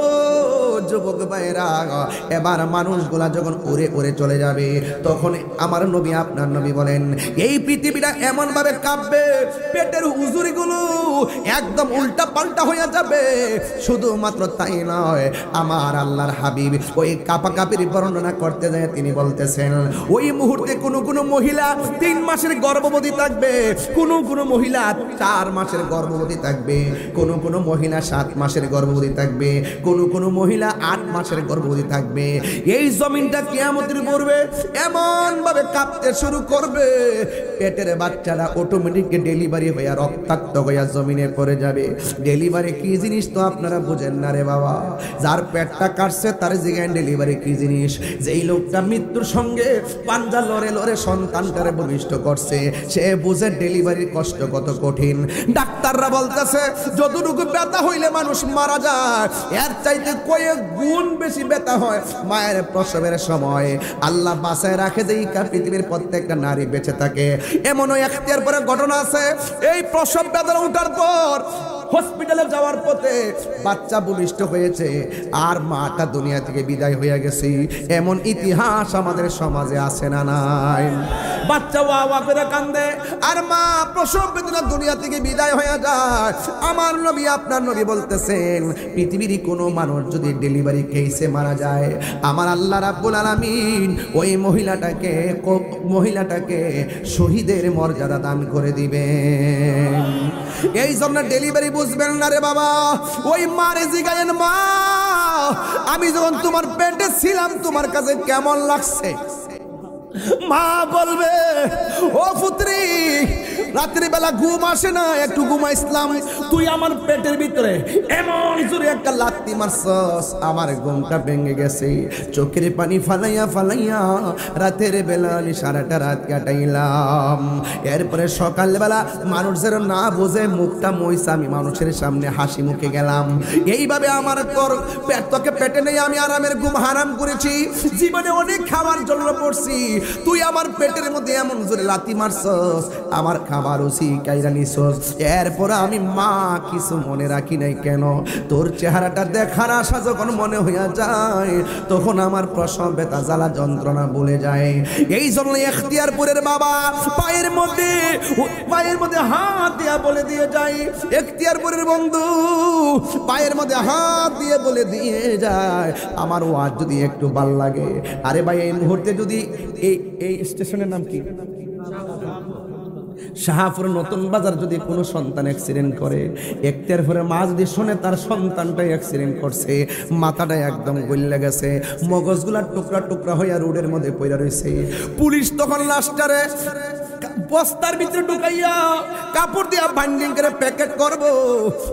যুবক ভাইরা, এবার মানুষগুলা যখন উড়ে উড়ে চলে যাবে, তখন আমার নবী আপনার নবী বলেন এই পৃথিবীটা এমন ভাবে কাঁপবে, পেটের হুজুরিগুলো একদম উল্টা পাল্টা হয়ে যাবে। শুধুমাত্র তাই নয়, আমার আল্লাহর হাবিব ওই কাঁপাকাঁপির বর্ণনা করতে যায় তিনি বলতেছেন ওই মুহূর্তে কোনো মহিলা 3 মাসের গর্ভবতী থাকবে, কোনো মহিলা 4 মাসের গর্ভবতী থাকবে, কোনো মহিলা 7 মাসের গর্ভবতী থাকবে, কোনো মহিলা 8 মাসের গর্ভবতী থাকবে। এই জমিনটা কিয়ামতের পূর্বে এমন ভাবে কাঁপতে শুরু করবে, পেটের বাচ্চারা অটোমেটিক ডেলিভারি হয়ে রক্তাক্ত হয়ে জমিনে পড়ে যাবে। ডেলিভারি কি জিনিস তো আপনারা বুঝেন না রে বাবা। যার পেটটা কাটছে তার জিজ্ঞাসা ডেলিভারি কি জিনিস। যেই লোকটা মৃত্যুর সঙ্গে পাঞ্জা লড়ে লড়ে সন্তানটারে ভূমিষ্ঠ করছে, সে বুঝে ডেলিভারির কষ্ট কত কঠিন। ডাক্তাররা বলতেছে যতটুকু ব্যথা হইলে মানুষ মারা যায়, এর চাইতে কয়েক গুণ বেশি ব্যথা হয় মায়ের প্রসবের সময়। আল্লাহ বাঁচায় রাখে যে পৃথিবীর প্রত্যেকটা নারী বেঁচে থাকে। এমনও এখতিয়ার পরে ঘটনা আছে, এই প্রসব বেদনা উঠার পর হসপিটালে যাওয়ার পথে বাচ্চা ভূমিষ্ঠ হয়েছে আর মাটা দুনিয়া থেকে বিদায় হয়ে গেছে। এমন ইতিহাস আমাদের সমাজে আছে না নাই? বাচ্চা ওয়া করে কান্দে আর মা প্রসব বেদনা দুনিয়া থেকে বিদায় হয়ে যায়। আমার নবী আপনার নবী বলতেছেন পৃথিবীর কোনো মানুষ যদি ডেলিভারি কেসে মারা যায়, আমার আল্লাহ রাব্বুল আলামিন ওই মহিলাটাকে শহীদের মর্যাদা দান করে দিবেন। এই জন্য ডেলিভারি বুঝবেন না রে বাবা। ওই মারে জিগায়েন মা আমি যখন তোমার পেটে ছিলাম তোমার কাছে কেমন লাগছে? মা বলবে ও পুত্রী রাত্রি বেলা ঘুম আসে না, একটু ঘুমাইছিলাম, তুই আমার পেটের ভিতরে এমন জোরে একটা লাথি মারছস, আমার ঘুমটা ভেঙে গেছে। চোখের পানি ফালাইয়া রাতের বেলা আমি সারাটা রাত কাটাইলাম। এরপরে সকালবেলা মানুষ যেন না বোঝে মুখটা মইছে, আমি মানুষের সামনে হাসি মুখে গেলাম। এইভাবে আমার তোর তোকে পেটে নেই আমি আরামের ঘুম হারাম করেছি। জীবনে অনেক খাবার জন্য পড়ছি, তুই আমার পেটের মধ্যে এমন জোরে লাথি মারছস, আমার খাবার ওসি কাইরা নিছস। এরপর আমি মা কিছু মনে রাখি নাই কেন, তোর চেহারাটা দেখার আশা যখন মনে হইয়া যায় তখন আমার প্রসব ব্যথা জ্বালা যন্ত্রণা ভুলে যায়। এই জন্য এখতিয়ারপুরের বাবা পায়ের মধ্যে হাত দিয়া বলে দিয়ে যায়, এখতিয়ারপুরের বন্ধু পায়ের মধ্যে হাত দিয়ে বলে দিয়ে যায়, আমার ওয়াজ যদি একটু ভাল লাগে, আরে ভাই এই মুহূর্তে যদি এই স্টেশনের নাম কি শাহপুর নতুন বাজার, যদি কোনো সন্তান অ্যাক্সিডেন্ট করে, এখতিয়ারপুরের মা যদি শোনে তার সন্তানটাই অ্যাক্সিডেন্ট করছে, মাথাটা একদম গলে গেছে, মগজগুলা টুকরা টুকরা হইয়া রোডের মধ্যে পড়ে রয়েছে, পুলিশ তখন লাশটারে বস্তার ভিতরে ঢুকাইয়া কাপড় দিয়া বাইন্ডিং করে প্যাকেট করব।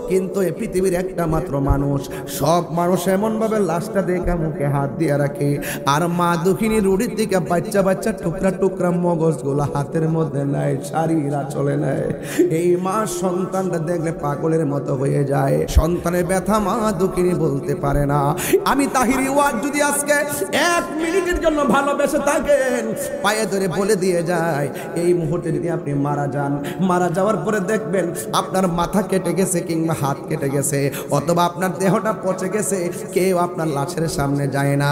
কিন্তু এই পৃথিবীর একটা মাত্র মানুষ, সব মানুষ এমন ভাবে লাশটা দেখে মুখে হাত দিয়ে রাখে, আর মা দুঃখিনী রুড়ির দিকে বাচ্চা টুকরা টুকরা মগজগুলো হাতের মধ্যে নেয়, শাড়িরা চলে নেয়। এই মা সন্তানটা দেখলে পাগলের মতো হয়ে যায়। সন্তানের ব্যথা মা দুঃখিনী বলতে পারে না। আমি তাহিরি ওয়াজ যদি আজকে 1 মিনিটের জন্য ভালোবেসে থাকেন, পায়ে ধরে বলে দিয়ে যায়, এই মুহূর্তে যদি আপনি মারা যান, মারা যাওয়ার পরে দেখবেন আপনার মাথা কেটে গেছে কিংবা হাত কেটে গেছে অথবা আপনার দেহটা পচে গেছে, কেউ আপনার লাশের সামনে যায় না।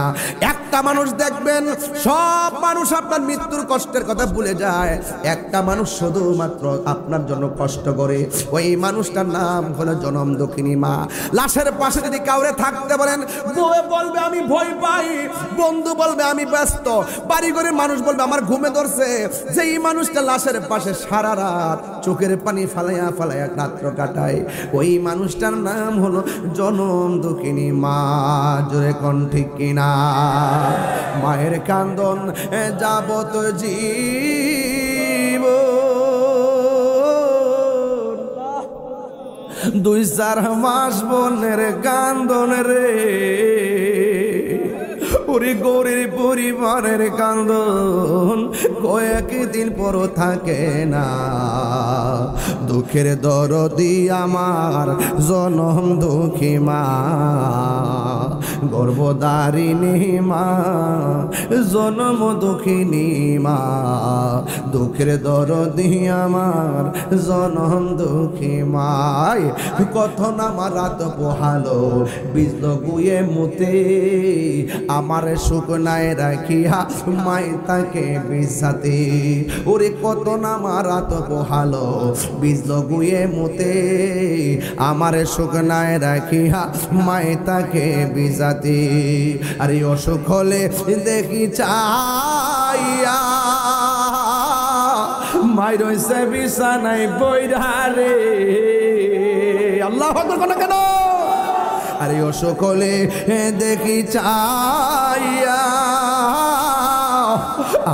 একটা মানুষ দেখবেন, সব মানুষ আপনার মৃত্যুর কষ্টের কথা ভুলে যায়, একটা মানুষ শুধুমাত্র আপনার জন্য কষ্ট করে, ওই মানুষটার নাম হলো জনম দুঃখিনী মা। লাশের পাশে যদি কাউরে থাকতে বলেন, বউ বলবে আমি ভয় পাই, বন্ধু বলবে আমি ব্যস্ত, বাড়িঘরের মানুষ বলবে আমার ঘুমে ধরছে। যেই মানুষটা লাশের পাশে সারা রাত চোখের পানি ফালাইয়া রাত্র কাটায়, ওই মানুষটার নাম হলো জনম দুঃখিনী মা। জোরে কোন ঠিক কিনা? মায়ের কান্দন যাবত জীব 2-4 মাস বোনের কান্দন রে, ওরে গরিব পরিবারের কান্দন কয়েকদিন পর থাকে না। দুঃখের দরদি আমার জনম দুঃখী মা, গর্ভধারিণী মা, জনম দুঃখিনী মা। দুঃখের দরদি আমার জনম দুঃখী মায়, কত নামা রাত পোহালো বীজ গুয়ে মুতে, আমার শুকনায় রাখিয়া মাই তাকে বিছাতে। ওরে কত নামা রাত পোহালো বীজ গুয়ে মুতে, আমার শুকনায় রাখিয়া মাই তাকে বিছাতে। আরে অসুখ হলে দেখি চাইয়া মাই রইছে বিছানায় বইরা রে। আল্লাহু আকবার কেন? আরে অসুখ হলে দেখি চাইয়া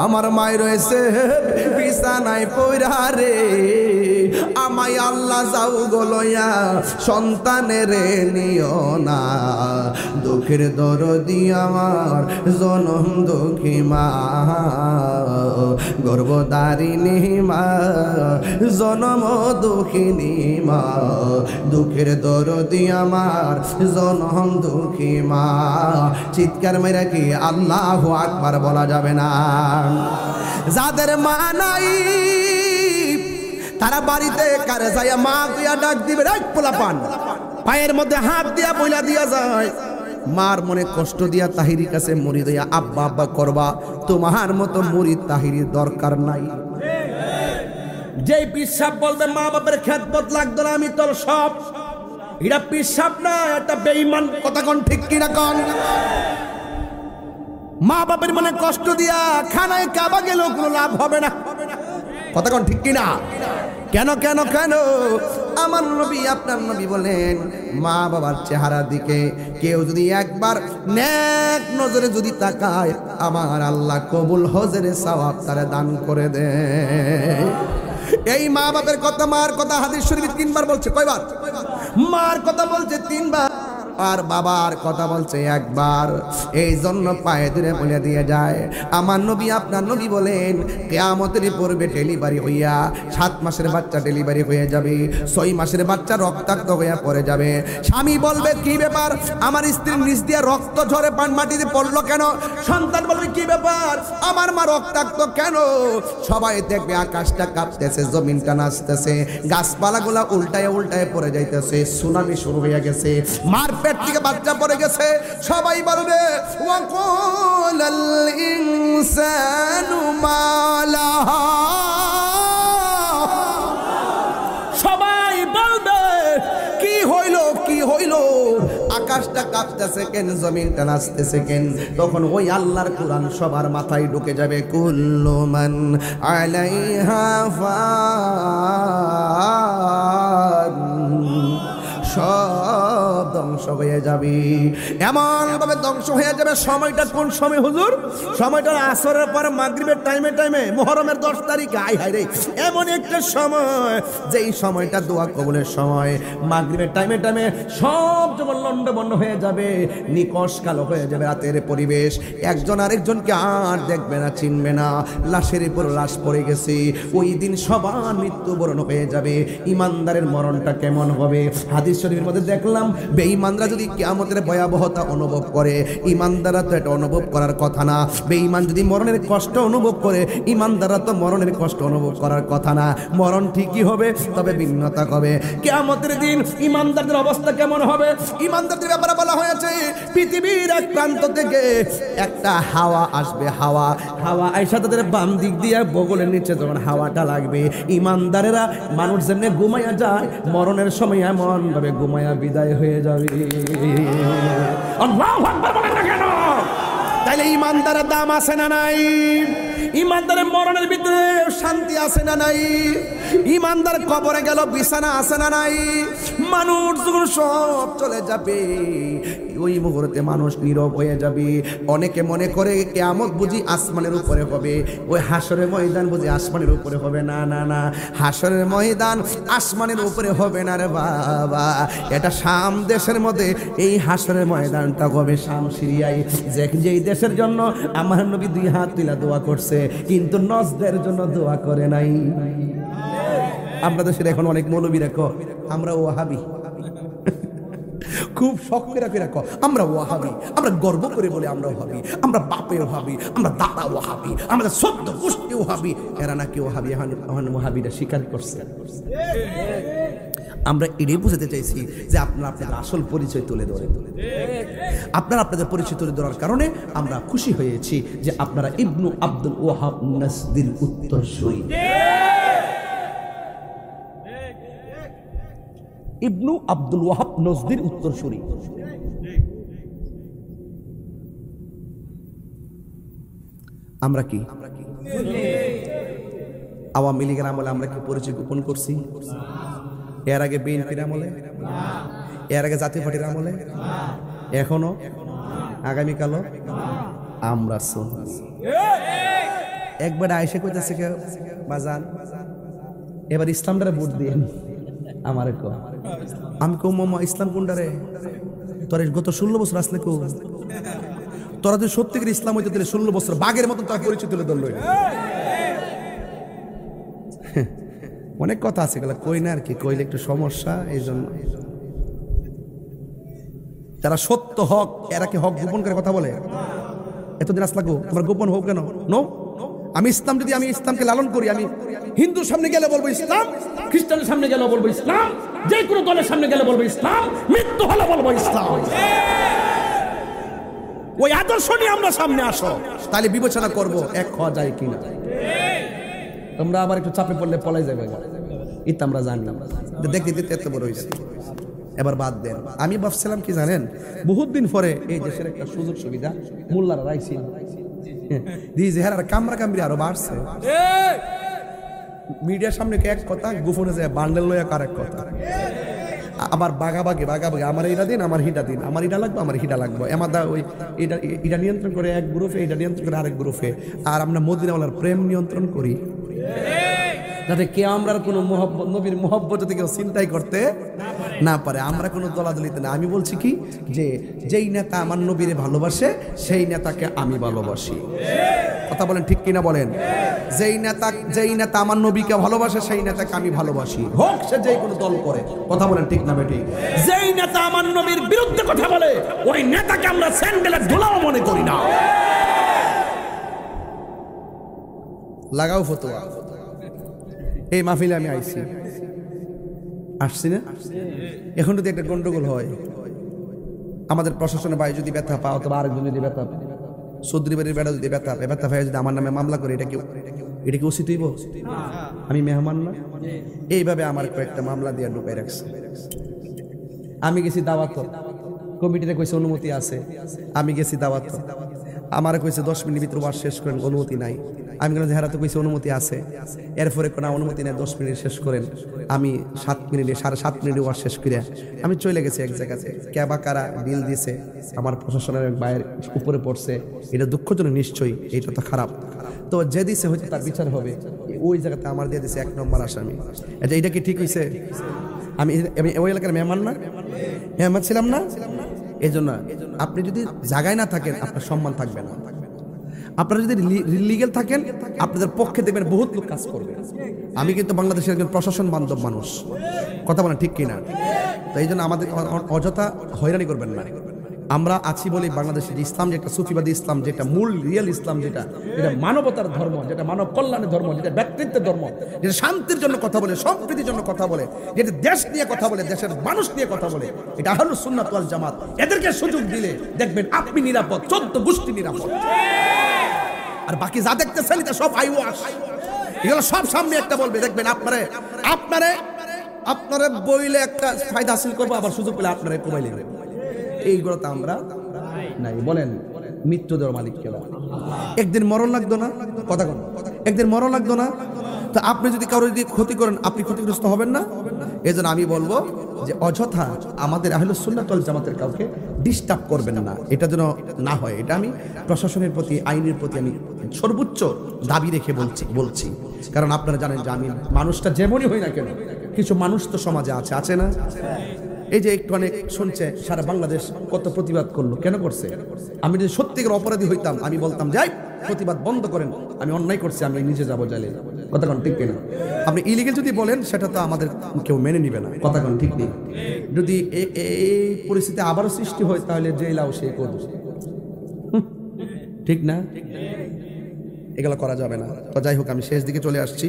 আমার মাই রয়েছে বিছানায় পইরা রে। আমায় আল্লাহ যাও গলয়া সন্তানের নিও না। দুঃখের দরদি আমার জনম দুঃখী মা, গর্ভধারিণী মা, জনম দুঃখিনী মা। দুঃখের দরদি আমার জনম দুঃখী মা। চিৎকার মেরে কি আল্লাহু আকবার বলা যাবে না? যাদের মা নাই তারা বাড়িতে কারে যায় মা দিয়া ডাক দিবে, রাখ পোলাপান পায়ের মধ্যে হাত দিয়া বইলা দিয়া যায়। মার মনে কষ্ট দিয়া তাহিরির কাছে মুড়ি দিয়া আব্বা আব্বা করবা, তোমার মতো মুড়ি তাহিরির দরকার নাই। যেই পিসাব বলবে মা বাপের খেদমত লাগতো না, আমি তোর সব, এটা পিসাব না, এটা বেঈমান। কথা কোন ঠিক কিনা কোন? মা বাপের মনে কষ্ট দিয়া খানায় কাবা গেলেও কোনো লাভ হবে না। কথা কোন ঠিক কিনা? কেন কেন কেন? আমার নবী আপনার নবী বলেন মা বাবার চেহারার দিকে কেউ যদি একবার নেক নজরে যদি তাকায়, আমার আল্লাহ কবুল হজের সওয়াব তারে দান করে দেয়। এই মা বাপের কথা, মার কথা হাদিস শরীফে 3 বার বলছে। কয়বার? মার কথা বলছে 3 বার, আর বাবার কথা বলছে 1 বার। এই জন্য পায়ে ধরে বলে দিয়ে যায় আমার নবী আপনার নবী বলেন কিয়ামতের পূর্বে ডেলিভারি হইয়া 7 মাসের বাচ্চা ডেলিভারি হয়ে যাবে, 6 মাসের বাচ্চা রক্তাক্ত হয়ে পড়ে যাবে। স্বামী বলবে কি ব্যাপার, আমার স্ত্রীর নিচ দিয়ে রক্ত ঝরে পান মাটিতে পড়লো কেন? সন্তান বলবে কি ব্যাপার, আমার মা রক্তাক্ত কেন? সবাই দেখবে আকাশটা কাঁপতেছে, জমিনটা নাচতেছে, গাছপালাগুলা উল্টায় উল্টায় পড়ে যাইতেছে, সুনামি শুরু হয়ে গেছে, মার পেট থেকে বাচ্চা পড়ে গেছে। সবাই বলবে ওয়াকুলাল ইনসানু মালাহা, সবাই বলবে কি হইল কি হইল, আকাশটা কাঁপতেছে কেন, জমিনটা নাচতেছে কেন? তখন ওই আল্লাহর কোরআন সবার মাথায় ঢুকে যাবে, কুল্লু মান আলাইহা ফান, সব ধ্বংস হয়ে যাবে। এমন ভাবে ধ্বংস হয়ে যাবে। সময়টা কোন সময় হুজুর? সময়টা আসরের পর মাগরিবের টাইমে টাইমে, মুহররমের 10 তারিখে। আই হায় রে, এমন একটা সময় যেই সময়টা দোয়া কবুলের সময়। মাগরিবের টাইমে টাইমে সব যেমন লন্ডভন্ড হয়ে যাবে, নিকশ কালো হয়ে যাবে রাতের পরিবেশ। একজন আরেকজনকে আর দেখবে না, চিনবে না, লাশের উপর লাশ পড়ে গেছে। ওই দিন সবার মৃত্যুবরণ হয়ে যাবে। ইমানদারের মরণটা কেমন হবে? হাদিস শরীফের মধ্যে দেখলাম বেঈমানরা যদি কিয়ামতের ভয়াবহতা অনুভব করে, ইমানদাররা তো এটা অনুভব করার কথা না। বেঈমান যদি মরণের কষ্ট অনুভব করে, ইমানদাররা তো মরণের কষ্ট অনুভব করার কথা না। মরণ ঠিকই হবে, তবে ভিন্নতা হবে। কিয়ামতের দিন ইমানদারদের অবস্থা কেমন হবে? ইমানদারদের ব্যাপারে বলা হয়েছে পৃথিবীর এক প্রান্ত থেকে একটা হাওয়া আসবে, হাওয়া আইসা তাদের বাম দিক দিয়ে বগলের নিচে যখন হাওয়াটা লাগবে, ইমানদারেরা মানুষ যেমনি ঘুমাইয়া যায়, মরণের সময় এমন ভাবে ঘুমাইয়া বিদায় হয়ে যাবে। আল্লাহু আকবার বলেন না কেন? তাইলে ইমানদারের দাম আছে না নাই? ইমানদারের মরণের ভিতরে শান্তি আছে না নাই? ইমানদার কবরে গেল বিছানা আছে না নাই? মানুষ যখন সব চলে যাবে, ওই মুহূর্তে মানুষ নীরব হয়ে যাবে। অনেকে মনে করে কিয়ামত বুঝি আসমানের উপরে হবে, ওই হাসরের ময়দান বুঝি আসমানের উপরে হবে। না না না, হাসরের ময়দান আসমানের উপরে হবে না রে বাবা, এটা শাম দেশের মধ্যে এই হাসরের ময়দানটা হবে, শাম সিরিয়ায়, যেই দেশের জন্য আমার নবী 2 হাত তুলে দোয়া করছে, কিন্তু নজদের জন্য দোয়া করে নাই। আমরা দেশের এখন অনেক মৌলবী রাখো আমরা ওয়াহাবি, খুব শখ করে রাখো আমরা ওয়াহাবি, আমরা গর্ব করে বলে আমরা ওয়াহাবি, আমরা বাপে ওয়াহাবি, আমরা দাদা ওয়াহাবি, আমাদের সদ্য গোষ্ঠী ওয়াহাবি, এরা নাকি ওয়াহাবি, এখন ওয়াহাবিরা স্বীকার করছে। আমরা এটাই বুঝাতে চাইছি যে আপনারা আপনাদের আসল পরিচয় তুলে ধরে, আপনারা আপনাদের পরিচয় তুলে ধরার কারণে আমরা খুশি হয়েছি যে আপনারা ইবনু আব্দুল ওয়াহাব নজদির উত্তরসূরি, ইবনু আব্দুল ওয়াহাব নজদির উত্তরসূরি। আমরা কি আওয়ামী লীগের আমলে আমরা কি পরিচয় গোপন করছি? এর আগে বিএনপির আমলে, এর আগে জাতীয় পার্টির আমলে, এখনো আগামীকালও আমরা একবার আয়সা কইতেছে কেউ বাজান এবার ইসলামটারে ভোট দিয়ে আমার আমি কো মামা ইসলাম কোনটারে তোর গত 16 বছর আসলে কেউ তোরা যদি সত্যিকার ইসলাম হইতে দিলে 16 বছর বাঘের মতন তার পরিচয় তুলে ধরল। অনেক কথা আছে গেলা কই না আর কি, কইলে একটু সমস্যা, এই জন্য যারা সত্য হক এরা কি হক গোপন করে কথা বলে? এতদিন আসলা গো আমার গোপন হোক কেন? নো, আমি ইসলাম যদি আমি ইসলামকে লালন করি, আমি হিন্দুর সামনে গেলে বলবো ইসলাম, খ্রিস্টানের সামনে গেলে বলবো ইসলাম, যে কোনো দলের সামনে গেলে বলবো ইসলাম, মৃত্যু হলে বলবো ইসলাম। ওই আদর্শ নিয়ে আমরা সামনে আসো, তাহলে বিবেচনা করবো এক হওয়া যায় কিনা। তোমরা আবার একটু চাপে পড়লে পলাই যাবে, এটা আমরা জানি, দেখতে দেখতে এত বড় হয়েছে, এবার বাদ দেন। আমি ভাবছিলাম কি জানেন, বহুত দিন পরে এই দেশের একটা সুযোগ সুবিধা মোল্লারা রাইছি কামরা কামড়ি আরো বাড়ছে, মিডিয়ার সামনে এক কথা, গোপনে যায় বান্ডেল লয়া কার এক কথা, আবার বাগাবাগি আমার এটা দিন, আমার হিটা দিন, আমার এটা লাগবে, আমার হিটা লাগবে, এমাদা ওই এটা নিয়ন্ত্রণ করে এক গ্রুপে, এটা নিয়ন্ত্রণ করে আরেক গ্রুপে, আর আমরা মদিনাওয়ালার প্রেম নিয়ন্ত্রণ করি, যাতে কে আমরা কোনো নবীর মহব্বত যদি কেউ চিন্তাই করতে না পারে। আমরা কোনো দলাদলিতে না। আমি বলছি কি যে যেই নেতা আমার নবীরে ভালোবাসে সেই নেতাকে আমি ভালোবাসি। কথা বলেন ঠিক কিনা বলেন? যেই নেতা আমার নবীকে ভালোবাসে সেই নেতাকে আমি ভালোবাসি, হোক সে যেই কোনো দল করে। কথা বলেন ঠিক না বেটি? যেই নেতা আমার নবীর বিরুদ্ধে কথা বলে ওই নেতাকে আমরা স্যান্ডেলের ধুলাও মনে করি না। লাগাও ফতোয়া। এই মাহফিলে আমি আসছি না, এখন যদি একটা গন্ডগোল হয়, আমাদের প্রশাসনের ভাই যদি ব্যথা পাও, অথবা আরেকজন যদি ব্যথা, চৌধুরী বাড়ির বেড়া যদি ব্যথা পাই, যদি আমার নামে মামলা করে, এটা কি উচিত হইব? আমি মেহমান না? এইভাবে আমার কয়েকটা মামলা দিয়ে ঢুকাই রাখছে। আমি গেছি দাওয়াত, কমিটিতে কইছে অনুমতি আছে, আমি গেছি দাওয়াত, আমার কইছে 10 মিনিট ভিতরে ওয়াজ শেষ করেন, অনুমতি নাই। আমি বললাম যে হারাতে কইছে অনুমতি আছে, এরপরে কোনো অনুমতি নেই, 10 মিনিট শেষ করেন। আমি 7 মিনিটে 7.5 মিনিটে ওয়াজ শেষ করে আমি চলে গেছি এক জায়গাতে। ক্যাবা কারা বিল দিছে, আমার প্রশাসনের বাইরের উপরে পড়ছে, এটা দুঃখজনক নিশ্চয়ই, এটা তো খারাপ। তো যে দিছে হয়তো তার বিচার হবে, ওই জায়গাতে আমার দিয়ে দিছে 1 নম্বর আসামি। আচ্ছা, এটা কি ঠিক হয়েছে? আমি ওই এলাকার মেহমান না, মেহমান ছিলাম না। এই জন্য আপনি যদি জায়গায় না থাকেন আপনার সম্মান থাকবে না। আপনারা যদি লিগ্যাল থাকেন আপনাদের পক্ষে দেখবেন বহুত লোক কাজ করবে। আমি কিন্তু বাংলাদেশের একজন প্রশাসন বান্ধব মানুষ, কথা বলেন ঠিক কিনা? তো এই জন্য আমাদের অযথা হয়রানি করবেন না। আমরা আছি বলে বাংলাদেশের ইসলাম, যেটা সুফিবাদী ইসলাম, যেটা মূল রিয়েল ইসলাম, যেটা মানবতার ধর্ম, যেটা মানব কল্যাণের ধর্ম, যেটা ব্যক্তিত্বের ধর্ম, যেটা শান্তির জন্য কথা বলে, সম্প্রীতির জন্য কথা বলে, যেটা দেশ নিয়ে কথা বলে, দেশের মানুষ নিয়ে কথা বলে, এটা আহলুস সুন্নাত ওয়াল জামাত। এদেরকে সুযোগ দিলে দেখবেন আপনি নিরাপদ, 14 গোষ্ঠী নিরাপদ। আর বাকি যা দেখতেছেন এটা সব আইওয়াশ, এগুলো সব সামনে একটা বলবে, দেখবেন আপনারে বইলে একটা ফায়দা হাসিল করবো, আবার সুযোগ পেলে আপনারে কমাই নেবে। এইগুলো তো আমরা নাই। বলেন মৃত্যু দেওয়ার মালিক কে? একদিন মরণ লাগতো না? কথা কোন? একদিন মরণ লাগতো না? তো আপনি যদি কারো যদি ক্ষতি করেন আপনি ক্ষতিগ্রস্ত হবেন না? এই জন্য আমি বলবো যে অযথা আমাদের আহলুস সুন্নাত ওয়াল জামাতের কাউকে ডিস্টার্ব করবেন না, এটা যেন না হয়। এটা আমি প্রশাসনের প্রতি, আইনের প্রতি আমি সর্বোচ্চ দাবি রেখে বলছি। কারণ আপনারা জানেন যে আমি মানুষটা যেমনই হই না কেন, কিছু মানুষ তো সমাজে আছে না? এই যে একটু অনেক শুনছে সারা বাংলাদেশ কত প্রতিবাদ করলো, কেন করছে? আমি যদি সত্যিকার অপরাধী হইতাম আমি বলতাম যাই প্রতিবাদ বন্ধ করেন, আমি অন্যায় করছি, আমি নিজে যাবো জেলে। কথা কোন ঠিক কিনা? আপনি ইলিগেল যদি বলেন সেটা তো আমাদের কেউ মেনে নিবে না। কথা কোন ঠিক নেই? যদি এই পরিস্থিতি আবারও সৃষ্টি হয় তাহলে জেলাও সে করবে, ঠিক না? এগুলো করা যাবে না। তো যাই হোক, আমি শেষ দিকে চলে আসছি।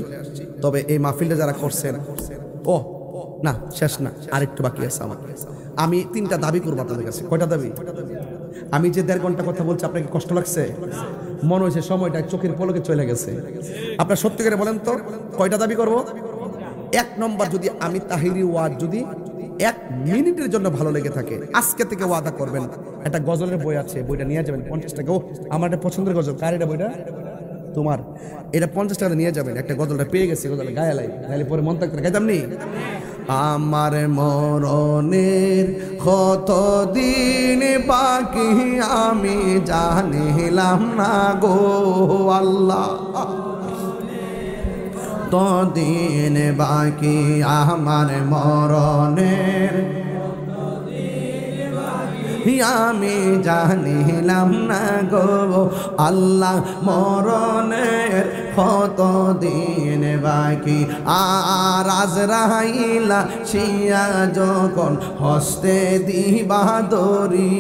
তবে এই মাহফিলটা যারা করছেন, ও না শেষ না, আরেকটু বাকি আছে আমার। আমি 3টা দাবি করবো আপনাদের কাছে। কয়টা দাবি? আমি যে 1.5 ঘন্টা কথা বলছি আপনাকে কষ্ট লাগছে? মনে হয়েছে সময়টা চোখের পলকে চলে গেছে? আপনার সত্যি করে বলেন তো কয়টা দাবি করব? 1 নম্বর, যদি আমি তাহিরি ওয়াজ যদি 1 মিনিটের জন্য ভালো লেগে থাকে, আজকে থেকে ওয়াদা করবেন একটা গজলের বই আছে, বইটা নিয়ে যাবেন 50 টাকা। ও আমার একটা পছন্দের গজল, কার এটা বইটা? তোমার। এটা 50 টাকা নিয়ে যাবেন। একটা গজলটা পেয়ে গেছি, গজলটা গায়ালাই, গাইলে পরে মন থাকতে গাইতাম নি। আমার মরণের কত দিন বাকি আমি জানিলাম না গো আল্লাহ, তো দিন বাকি আমার মরণের আমি জানিলাম না গো আল্লাহ, মরণের কত দিন বাকি। আর আজরাইলা শিয়া যখন হস্তে দিবা দরি,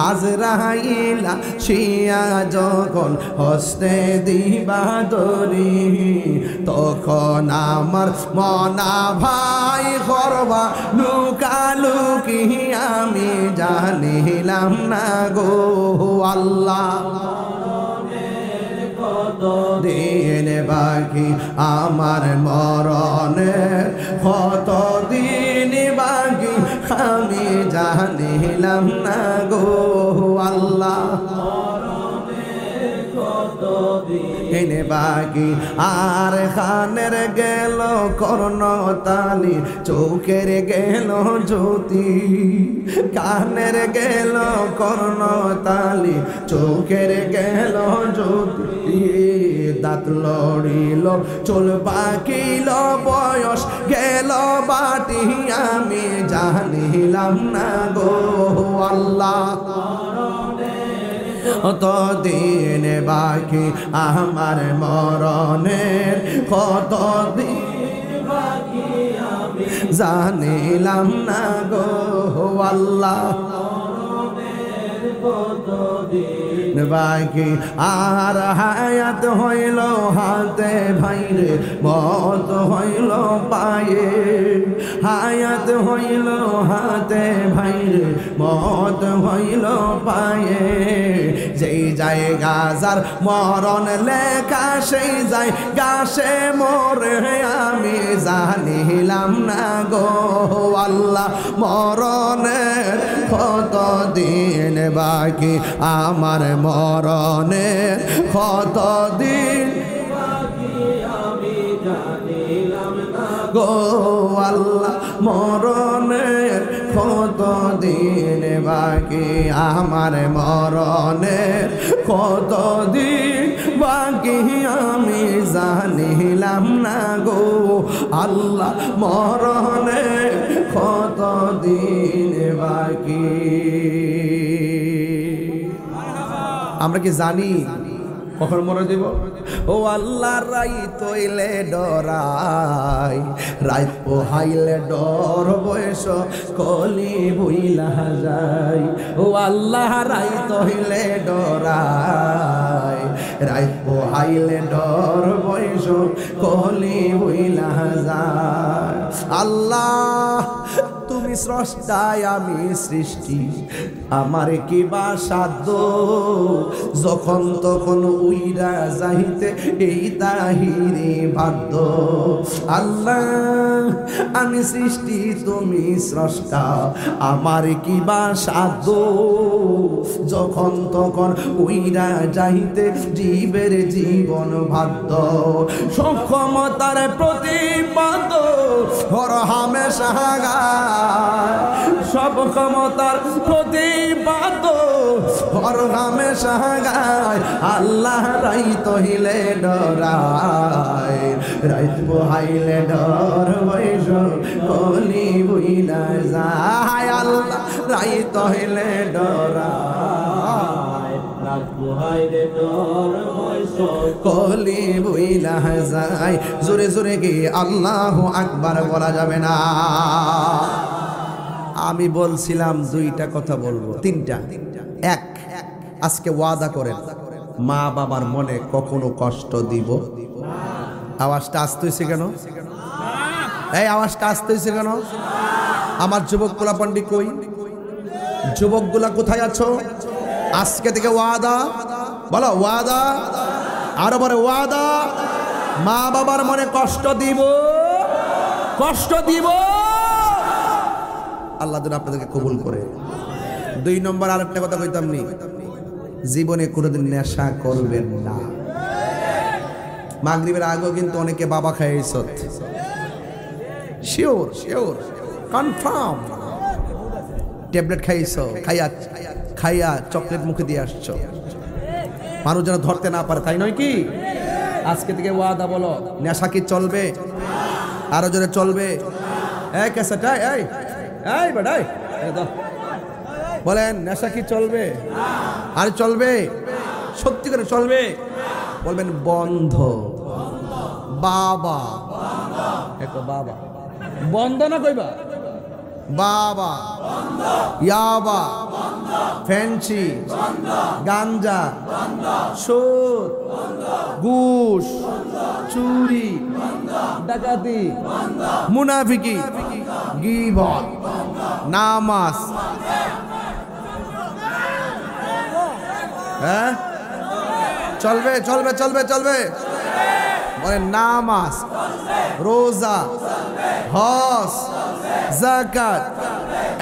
আজরাইলা শিয়া যখন হস্তে দিবা দরি, তখন আমার মনা ভাই করবা লুকালুকি আমি জানিলাম না গো আল্লাহ, কত দিন বাকি আমার মরণের কত দিন বাকি আমি জানিলাম না গো আল্লাহ, এনে বাকি। আর কানের গেল কর্ণ তালি, চোখের গেল জ্যোতি, কানের গেল কর্ণ তালি, চোখের গেল জ্যোতি, দাঁত লড়িল চুল পাকিল বয়স গেল বাটি আমি জানিলাম না গো আল্লাহ, কত দিন বাকি আমার মরণের কত দিন বাকি আমি জানিলাম না গো আল্লাহ, বাকি। আর হায়াত হইল হাতে ভাইরে, মত হইল পায়ে, হায়াত হইল হাতে ভাইরে, মত হইল পায়ে, যেই যায় গাজার মরণ লেখা সেই যায় গাছে মরে আমি জানিলাম না গো আল্লাহ, মরণের কত দিন বাকি আমার মরণের কত দিন বাকি আমি জানিলাম না গো আল্লাহ, মরণের কত দিন বাকি আমার মরণের কত দিন বাকি আমি জানিলাম না গো আল্লাহ, মরণের কত দিন বাকি। আমরা কি জানি কখন মরে দেব? ও আল্লাহ রাই তৈলে ডরাই, রাই পোহাইলে ডর বয়স কলি বইলা যায়, ও আল্লাহ রাই তৈলে ডরাই, রাই পোহাইলে ডর বয়স কলি বইলা যায়। আল্লাহ তুমি স্রষ্টায় আমি সৃষ্টি, আমার কি বা সাধ্য, যখন তখন উইরা যাইতে এই তাহিরে বাধ্য। আল্লাহ আমি সৃষ্টি তুমি স্রষ্টা, আমার কি বা সাধ্য, যখন তখন উইরা যাইতে জীবের জীবন বাধ্য। সক্ষমতার প্রতিবাদ হর হামেশা গায়, সব ক্ষমতার প্রতিবাদ হর হামেশা গায়। আল্লাহ রাইত হইলে ডরায়, রাইত বহাইলে ডর বৈশ কলি বুইলা যায়। আল্লাহ রাইত হইলে ডরায়, রাত বহাইলে ডর বৈশ কলি বুইলা যায়। জোরে জোরে কি আল্লাহু আকবার বলা যাবে না? আমি বলছিলাম দুইটা কথা বলবো, তিনটা। এক, আজকে ওয়াদা করেন মা বাবার মনে কখনো কষ্ট দিব। আওয়াজটা আসতে হয়েছে কেন? এই আওয়াজটা আসতে হয়েছে কেন? আমার যুবক গুলা পন্ডিত কই? যুবক গুলা কোথায় আছো? আজকে থেকে ওয়াদা বলো, ওয়াদা, আরো বড় ওয়াদা, মা বাবার মনে কষ্ট দিব, কষ্ট দিব। আল্লাহ যেন আপনাদেরকে কবুল করে। দুই নম্বর আরেকটা কথা কইতাম নি, জীবনে কোনোদিন নেশা করবেন না। মাগরিবের আগেও কিন্তু অনেকে বাবা খাইছ, শিওর শিওর কনফার্ম, ট্যাবলেট খাইছ, খাইয়া চকলেট মুখে দিয়ে আসছো, মানুষ যেন ধরতে না পারে, তাই নয় কি? আজকে থেকে ওয়াদা বলো, নেশা কি চলবে? আরো জোরে চলবে? এই ক্যাসেটা, এই এই বেটাই বলেন, নেশা কি চলবে? আর চলবে? সত্যি করে চলবে? বলবেন বন্ধ। বাবা বাবা বন্ধ না কইবা? বাবা, ইয়াবা, ফ্যান্সি, গাঞ্জা, সুদ, ঘুষ, চুরি, ডাকাতি, মুনাফিকি, গীবত, নামাজ। হ্যাঁ চলবে চলবে চলবে চলবে? বলে নামাজ, রোজা, হজ, যাকাত,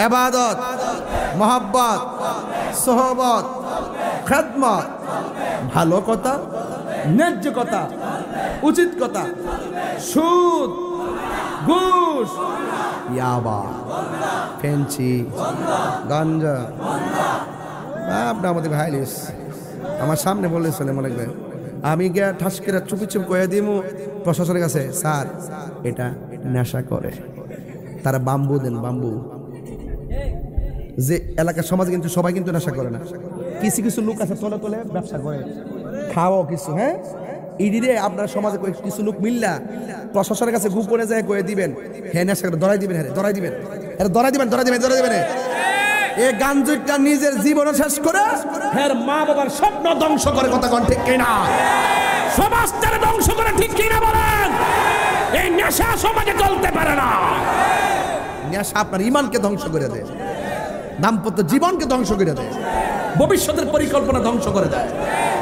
ইবাদত, মোহাব্বত, সোহবত, খেদমত, ভালো কথা, ন্যায্য কথা, উচিত কথা, সুদ, ঘুষ, ইয়াবা, ফেন্সি, গাঞ্জা। আপনি আমাদের ভাইলিস আমার সামনে বললে চলে মনে ভাই, আমি গিয়া ঠাস করে চুপি চুপ কয়ে দিব প্রশাসনের কাছে, স্যার এটা নেশা করে, তারা বাম্বু দেন, বাম্বু। যে এলাকার সমাজে কিন্তু সবাই কিন্তু নেশা করে না, কিছু কিছু লোক আছে তলে তলে ব্যবসা করে, খাওয়াও কিছু। হ্যাঁ ইডিরে আপনার সমাজে কিছু লোক মিল্লা প্রশাসনের কাছে গোপনে যায় কয়ে দিবেন, হ্যাঁ নেশা করে, ধরাই দিবেন, হ্যাঁ ধরাই দিবেন, ধরাই দিবেন, ধরাই দিবেন, ধরাই দিবেন। এই গাঞ্জুটা নিজের জীবন শেষ করে হ্যাঁ মা বাবার স্বপ্ন ধ্বংস করে। কথা কোন ঠিক কিনা? সমাজটারে ধ্বংস করে, ঠিক কিনা বলেন? এই নেশা সমাজে চলতে পারে না। নেশা আপনার ইমানকে ধ্বংস করে দেয়, দাম্পত্য জীবনকে ধ্বংস করে দেয়, ভবিষ্যতের পরিকল্পনা ধ্বংস করে দেয়,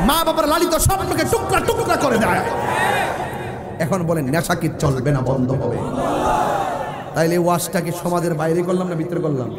মা বাবার লালিত স্বপ্নকে টুকরা টুকরা করে দেয়। এখন বলেন নেশা কি চলবে না বন্ধ হবে? তাইলে ওয়াজটাকে সমাজের বাইরে করলাম না ভিতরে করলাম?